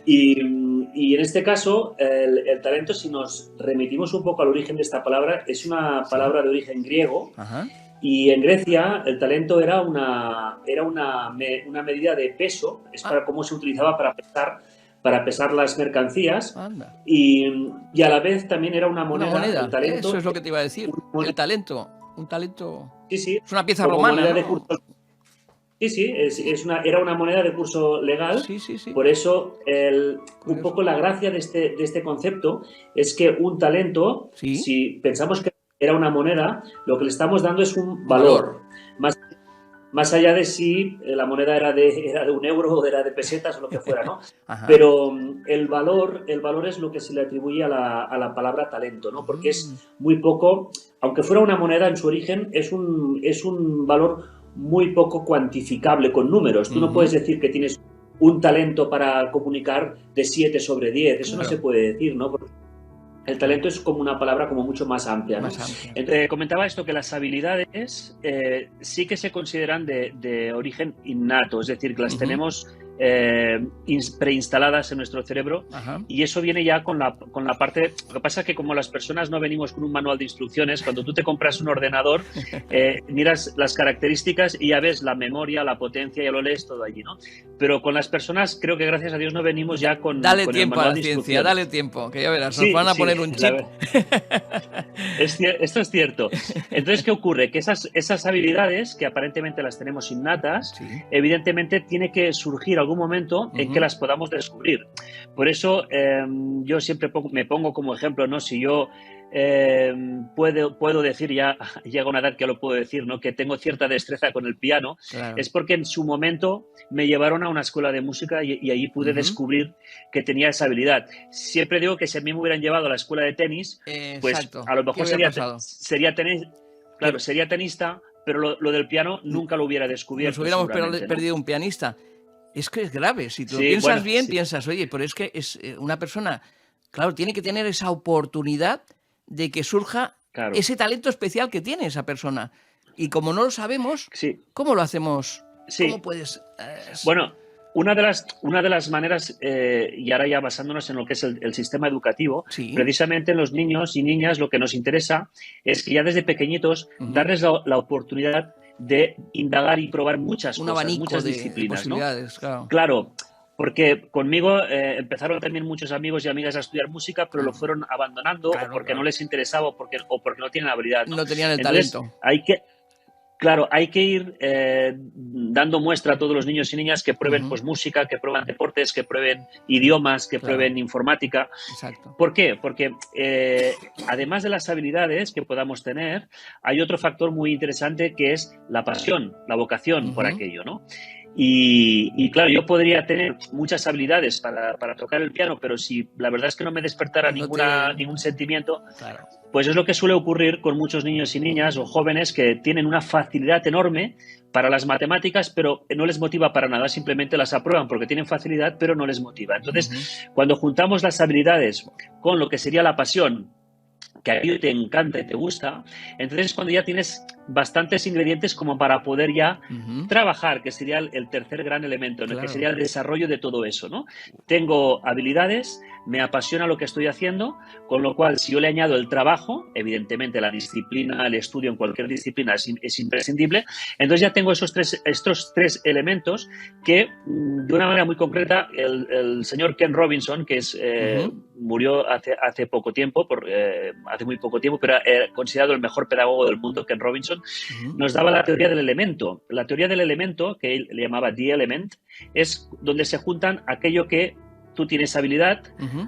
Y en este caso, el talento, si nos remitimos un poco al origen de esta palabra, es una palabra de origen griego. Ajá. Y en Grecia el talento era una medida de peso, es para cómo se utilizaba para pesar las mercancías. Anda. Y a la vez también era una Una moneda. moneda. El talento, Eso es lo que te iba a decir. El talento. Un talento. sí, Es una pieza como romana, moneda ¿no? de curso. Sí, era una moneda de curso legal. Sí. Por eso, un Curioso. poco la gracia de este concepto es que un talento, Sí. si pensamos que era una moneda, lo que le estamos dando es un valor. Más allá de si la moneda era de un euro o era de pesetas o lo que fuera, ¿no? Ajá. Pero el valor es lo que se le atribuye a la palabra talento, ¿no? Porque es muy poco, aunque fuera una moneda en su origen, es un valor muy poco cuantificable con números. Tú no puedes decir que tienes un talento para comunicar de 7 sobre 10, eso no se puede decir, ¿no? Porque el talento es como una palabra como mucho más amplia, ¿no? Más amplia. Entonces, comentaba esto, que las habilidades sí que se consideran de origen innato, es decir, que las tenemos preinstaladas en nuestro cerebro. Ajá. Y eso viene ya con la parte... Lo que pasa es que como las personas no venimos con un manual de instrucciones, cuando tú te compras un ordenador, miras las características y ya ves la memoria, la potencia, ya lo lees todo allí, ¿no? Pero con las personas creo que gracias a Dios no venimos ya con Dale con tiempo el a manual la de ciencia, instrucciones. dale tiempo, que ya verás, nos Sí, van a sí, poner un chip. Esto es cierto. Entonces, ¿qué ocurre? Que esas habilidades, que aparentemente las tenemos innatas, Sí. evidentemente tiene que surgir algún momento en que las podamos descubrir. Por eso yo siempre me pongo como ejemplo, ¿no? Si yo puedo decir, ya llega una edad que lo puedo decir, ¿no? Que tengo cierta destreza con el piano, Claro. es porque en su momento me llevaron a una escuela de música y allí pude descubrir que tenía esa habilidad. Siempre digo que si a mí me hubieran llevado a la escuela de tenis, pues Exacto. a lo ¿Qué mejor hubiera pasado? sería tenista, pero lo del piano nunca lo hubiera descubierto. Nos hubiéramos seguramente, ¿no? perdido un pianista. Es que es grave. Si tú Sí, piensas bueno, bien, sí. piensas, oye, pero es que es una persona, claro, tiene que tener esa oportunidad de que surja Claro. ese talento especial que tiene esa persona. Y como no lo sabemos, Sí, ¿cómo lo hacemos? sí. ¿Cómo puedes...? Bueno, una de las maneras, y ahora ya basándonos en lo que es el sistema educativo, Sí. precisamente en los niños y niñas lo que nos interesa es que ya desde pequeñitos darles la oportunidad de indagar y probar muchas un cosas, abanico muchas de disciplinas, ¿no? posibilidades, claro. Claro, porque conmigo empezaron también muchos amigos y amigas a estudiar música, pero lo fueron abandonando Claro, o porque claro. no les interesaba o porque no tienen habilidad, ¿no? No tenían el Entonces, talento. hay que ir dando muestra a todos los niños y niñas que prueben pues música, que prueben deportes, que prueben idiomas, que Claro. prueben informática. Exacto. ¿Por qué? Porque además de las habilidades que podamos tener, hay otro factor muy interesante que es la pasión, la vocación por aquello, ¿no? Y claro, yo podría tener muchas habilidades para tocar el piano, pero si la verdad es que no me despertara ningún sentimiento, Claro. pues es lo que suele ocurrir con muchos niños y niñas o jóvenes que tienen una facilidad enorme para las matemáticas, pero no les motiva para nada, simplemente las aprueban porque tienen facilidad, pero no les motiva. Entonces, cuando juntamos las habilidades con lo que sería la pasión, que a ti te encanta y te gusta, entonces cuando ya tienes bastantes ingredientes como para poder ya trabajar, que sería el tercer gran elemento, ¿no? Claro. Que sería el desarrollo de todo eso, ¿no? Tengo habilidades, me apasiona lo que estoy haciendo, con lo cual si yo le añado el trabajo, evidentemente la disciplina, el estudio en cualquier disciplina es imprescindible, entonces ya tengo estos tres elementos que de una manera muy concreta el señor Ken Robinson, que es murió hace poco tiempo, hace muy poco tiempo, pero era considerado el mejor pedagogo del mundo, Ken Robinson, nos daba la teoría del elemento. La teoría del elemento, que él le llamaba The Element, es donde se juntan aquello que tú tienes habilidad,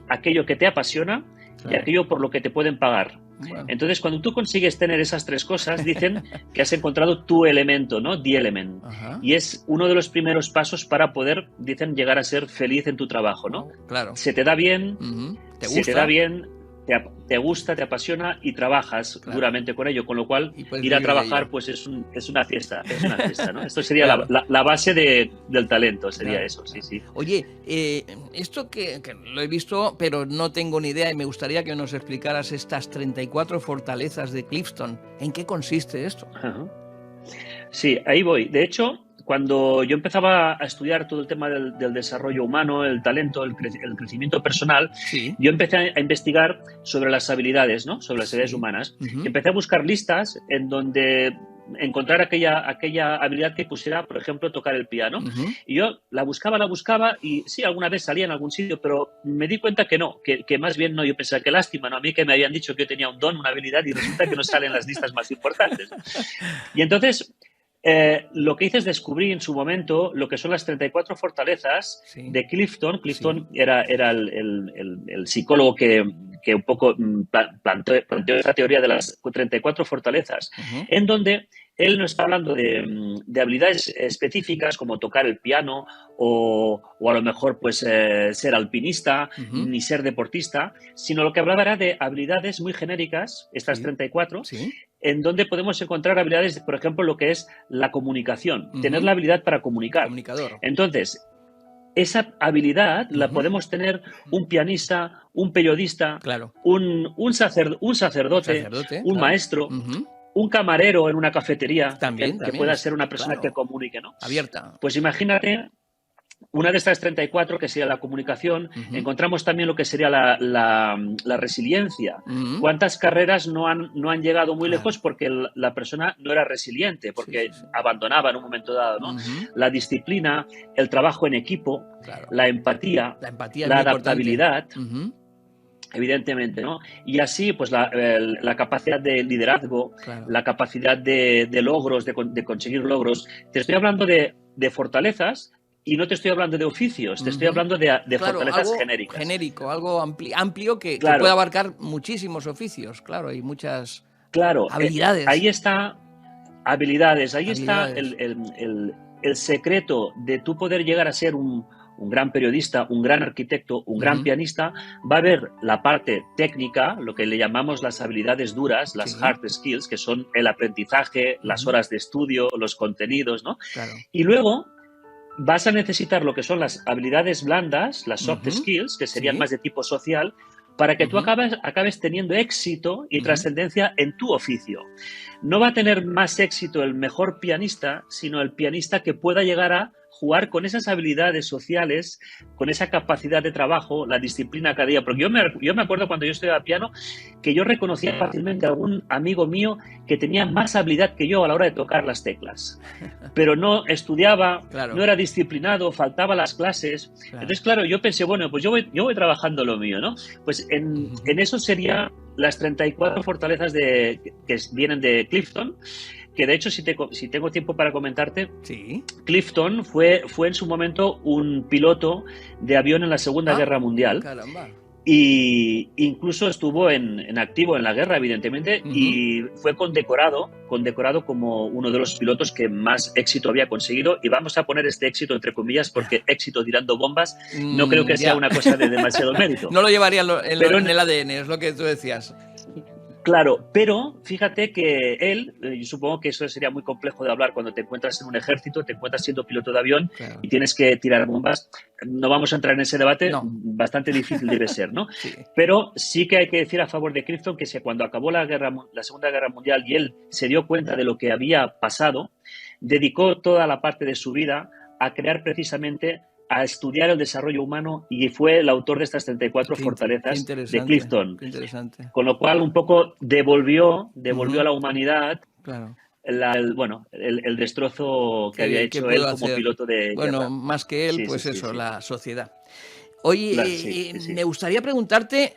aquello que te apasiona y aquello por lo que te pueden pagar. Bueno. Entonces, cuando tú consigues tener esas tres cosas, dicen que has encontrado tu elemento, ¿no? The Element. Ajá. Y es uno de los primeros pasos para poder, dicen, llegar a ser feliz en tu trabajo, ¿no? Claro. Se te da bien, ¿Te se gusta? te da bien, te gusta, te apasiona y trabajas duramente con ello, con lo cual Y puedes ir a vivir de trabajar ello. pues es una fiesta, ¿no? Esto sería Claro. la base del talento, sería Claro, eso, sí, sí. Oye, esto que lo he visto, pero no tengo ni idea y me gustaría que nos explicaras estas 34 fortalezas de Clifton. ¿En qué consiste esto? Ajá. Sí, ahí voy. De hecho, cuando yo empezaba a estudiar todo el tema del desarrollo humano, el talento, el crecimiento personal, Sí. yo empecé a investigar sobre las habilidades, ¿no? Sobre las habilidades humanas. Ujú. Empecé a buscar listas en donde encontrar aquella habilidad que pusiera, por ejemplo, tocar el piano. Ujú. Y yo la buscaba y sí, alguna vez salía en algún sitio, pero me di cuenta que no, que más bien no. Yo pensaba que lástima, ¿no? A mí que me habían dicho que yo tenía un don, una habilidad y resulta que no salen las listas más importantes. Y entonces lo que hice es descubrir en su momento lo que son las 34 fortalezas Sí. de Clifton. Clifton era el psicólogo que un poco planteó esa teoría de las 34 fortalezas, Ujú. en donde él no está hablando de habilidades específicas como tocar el piano o a lo mejor pues ser alpinista, Ujú. ni ser deportista, sino lo que hablaba era de habilidades muy genéricas, estas Sí. 34, Sí. en donde podemos encontrar habilidades, por ejemplo, lo que es la comunicación, Ujú. tener la habilidad para comunicar. Comunicador. Entonces, esa habilidad la podemos tener un pianista, un periodista, Claro. un sacerdote, Sacerdote, un claro. maestro, Ujú. un camarero en una cafetería, También, que pueda es- ser una persona claro. que comunique, ¿no? Abierta. Pues imagínate una de estas 34, que sería la comunicación. Ujú. Encontramos también lo que sería la resiliencia. Ujú. ¿Cuántas carreras no han llegado muy Claro. lejos porque la persona no era resiliente, porque Sí, sí, sí. abandonaba en un momento dado, ¿no? Ujú. La disciplina, el trabajo en equipo, Claro. la empatía, La empatía es la muy importante. adaptabilidad, Ujú. evidentemente, ¿no? Y así, pues la capacidad de liderazgo, Claro. la capacidad de logros, de conseguir logros. Te estoy hablando de fortalezas y no te estoy hablando de oficios, te estoy Ujú. hablando de Claro, fortalezas algo genéricas. genérico, algo amplio que Claro. puede abarcar muchísimos oficios, claro, y muchas Claro, habilidades. ahí está habilidades, ahí está Habilidades. el secreto de tú poder llegar a ser un un gran periodista, un gran arquitecto, un gran pianista, va a ver la parte técnica, lo que le llamamos las habilidades duras, las hard skills, que son el aprendizaje, las horas de estudio, los contenidos, ¿no? Claro. Y luego vas a necesitar lo que son las habilidades blandas, las soft skills, que serían más de tipo social, para que tú acabes teniendo éxito y trascendencia en tu oficio. No va a tener más éxito el mejor pianista, sino el pianista que pueda llegar a jugar con esas habilidades sociales, con esa capacidad de trabajo, la disciplina cada día. Porque yo me acuerdo cuando yo estudiaba piano que yo reconocía fácilmente a algún amigo mío que tenía más habilidad que yo a la hora de tocar las teclas. Pero no estudiaba, no era disciplinado, faltaba las clases. Entonces, claro, yo pensé, bueno, pues yo voy trabajando lo mío, ¿no? Pues en eso serían las 34 fortalezas que vienen de Clifton, que de hecho, si tengo tiempo para comentarte, Clifton fue en su momento un piloto de avión en la Segunda Guerra Mundial. Caramba. Y incluso estuvo en activo en la guerra, evidentemente, y fue condecorado como uno de los pilotos que más éxito había conseguido. Y vamos a poner este éxito entre comillas, porque éxito tirando bombas no creo que sea una cosa de demasiado mérito. No lo llevaría en el ADN, es lo que tú decías. Claro, pero fíjate que él, yo supongo que eso sería muy complejo de hablar cuando te encuentras en un ejército, te encuentras siendo piloto de avión y tienes que tirar bombas. No vamos a entrar en ese debate, bastante difícil debe ser, ¿no? Pero sí que hay que decir a favor de Clifton que cuando acabó la Segunda Guerra Mundial y él se dio cuenta de lo que había pasado, dedicó toda la parte de su vida a crear precisamente a estudiar el desarrollo humano y fue el autor de estas 34 fortalezas de Clifton. Qué interesante. Con lo cual un poco devolvió a la humanidad el destrozo que había hecho él como piloto de guerra. Más que él, la sociedad. Oye, me gustaría preguntarte,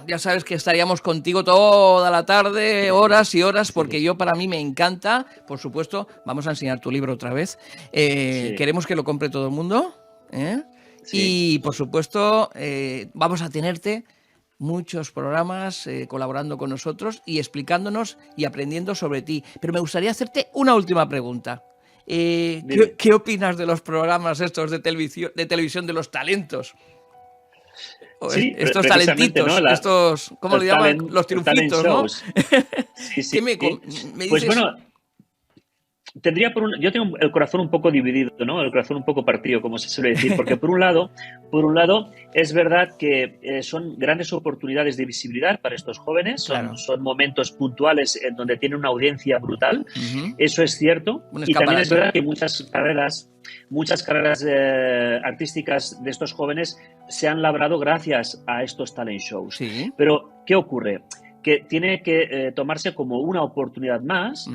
ya sabes que estaríamos contigo toda la tarde, horas y horas, porque para mí me encanta, por supuesto, vamos a enseñar tu libro otra vez, queremos que lo compre todo el mundo, y por supuesto vamos a tenerte muchos programas colaborando con nosotros y explicándonos y aprendiendo sobre ti, pero me gustaría hacerte una última pregunta. ¿Qué opinas de los programas estos de televisión de los talentos? Estos talentitos, ¿no? Estos, ¿cómo le llaman? Los triunfitos, ¿no? ¿Qué me dices? Pues bueno, yo tengo el corazón un poco dividido, ¿no? El corazón un poco partido, como se suele decir, porque por un lado es verdad que son grandes oportunidades de visibilidad para estos jóvenes, son momentos puntuales en donde tienen una audiencia brutal, eso es cierto, y también es verdad que muchas carreras artísticas de estos jóvenes se han labrado gracias a estos talent shows. Pero, ¿qué ocurre? Que tiene que tomarse como una oportunidad más,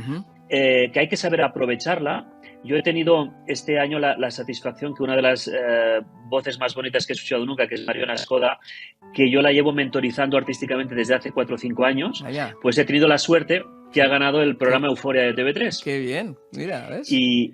que hay que saber aprovecharla. Yo he tenido este año la satisfacción que una de las voces más bonitas que he escuchado nunca, que es Mariona Skoda, que yo la llevo mentorizando artísticamente desde hace 4 o 5 años, pues he tenido la suerte que ha ganado el programa Euforia de TV3. ¡Qué bien! Mira, ¿ves? Y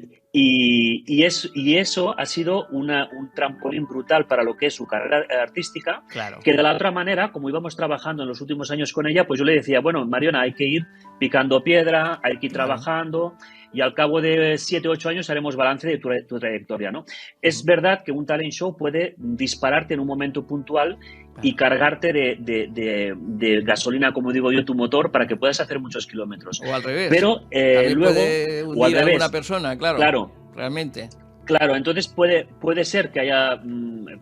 eso ha sido un trampolín brutal para lo que es su carrera artística, que de la otra manera, como íbamos trabajando en los últimos años con ella, pues yo le decía, bueno, Mariona, hay que ir picando piedra, hay que ir trabajando, y al cabo de 7 o 8 años haremos balance de tu trayectoria, ¿no? Es verdad que un talent show puede dispararte en un momento puntual y cargarte de gasolina, como digo yo, tu motor para que puedas hacer muchos kilómetros. O al revés. Pero luego, puede hundir o al a revés, alguna persona, claro. Realmente. Claro, entonces puede ser que haya...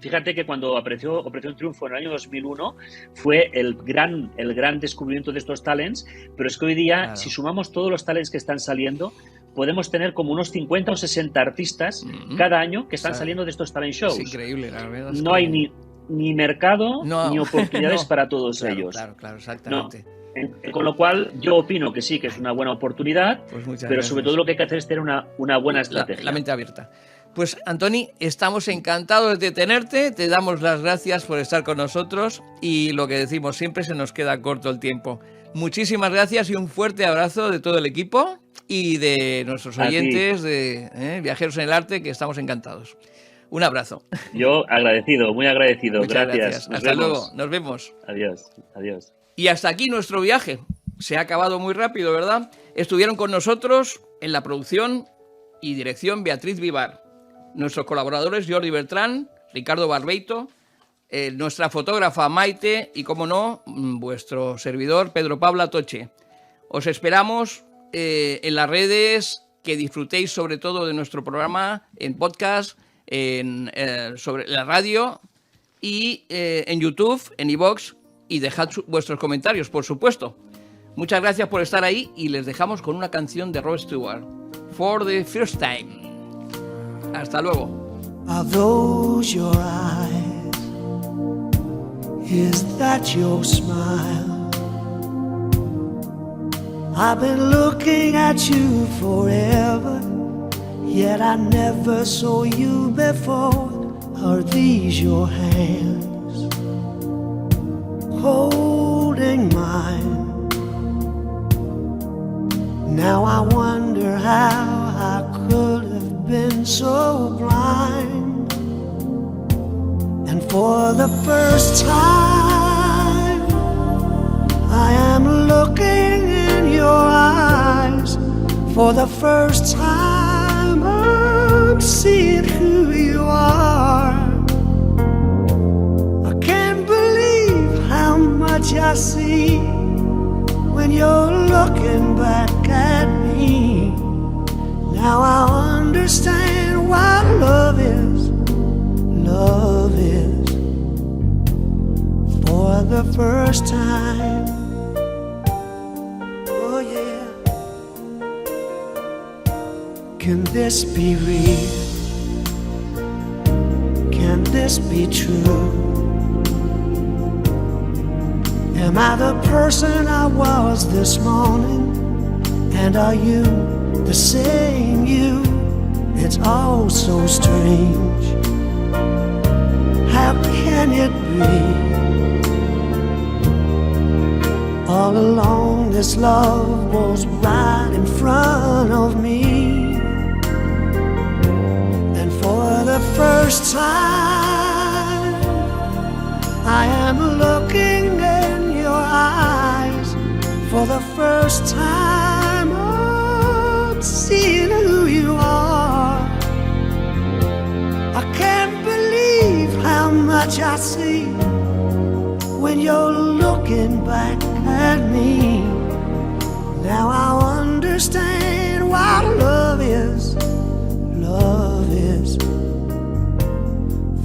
Fíjate que cuando apareció Operación Triunfo en el año 2001 fue el gran descubrimiento de estos talents, pero es que hoy día, si sumamos todos los talents que están saliendo, podemos tener como unos 50 o 60 artistas cada año que están saliendo de estos talent shows. Es increíble, la verdad. No hay ni mercado ni oportunidades para todos ellos. Claro, exactamente. Con lo cual, yo opino que sí, que es una buena oportunidad, pero sobre todo lo que hay que hacer es tener una buena estrategia. La mente abierta. Pues, Antoni, estamos encantados de tenerte, te damos las gracias por estar con nosotros y lo que decimos, siempre se nos queda corto el tiempo. Muchísimas gracias y un fuerte abrazo de todo el equipo y de nuestros oyentes de Viajeros en el Arte, que estamos encantados. Un abrazo. Yo agradecido, muy agradecido. Muchas gracias. Hasta luego, nos vemos. Adiós. Y hasta aquí nuestro viaje. Se ha acabado muy rápido, ¿verdad? Estuvieron con nosotros en la producción y dirección Beatriz Vivar. nuestros colaboradores Jordi Bertrán, Ricardo Barbeito, nuestra fotógrafa Maite y, como no, vuestro servidor Pedro Pablo Atoche. Os esperamos en las redes, que disfrutéis sobre todo de nuestro programa en podcast, sobre la radio y en YouTube, en iVoox, y dejad vuestros comentarios, por supuesto. Muchas gracias por estar ahí y les dejamos con una canción de Rod Stewart, For the First Time. Hasta luego. Are those your eyes? Is that your smile? I've been looking at you forever, yet I never saw you before. Are these your hands holding mine? Now I wonder how I could have been so blind. And for the first time I am looking in your eyes. For the first time I'm seeing who you are. I can't believe how much I see when you're looking back at me. Now I understand why love is for the first time. Oh yeah. Can this be real? Can this be true? Am I the person I was this morning? And are you the same you? It's all so strange. How can it be? All along this love was right in front of me. And for the first time I am looking in your eyes. For the first time I'm seeing who you are. I can't believe how much I see when you're looking back at me. Now I understand why love is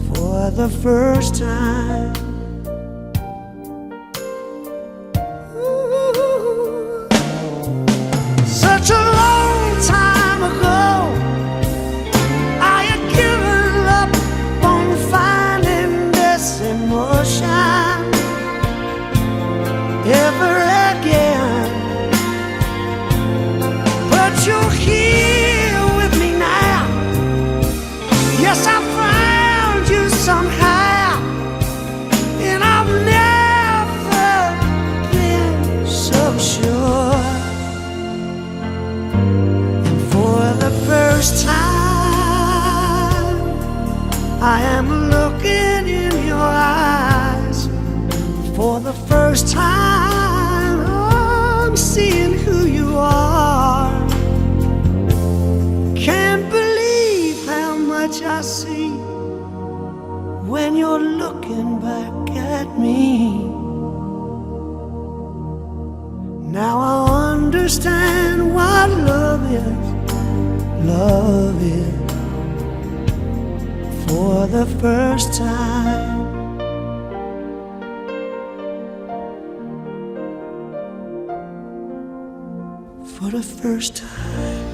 for the first time. Ooh. Such a long time ago I had given up on finding this emotion ever again, but you're here with me now. Yes, I found you somehow, and I've never been so sure. And for the first time I am looking in your eyes. For the first time I'm seeing who you are. Can't believe how much I see when you're looking back at me. Now I understand what love is for the first time. For the first time.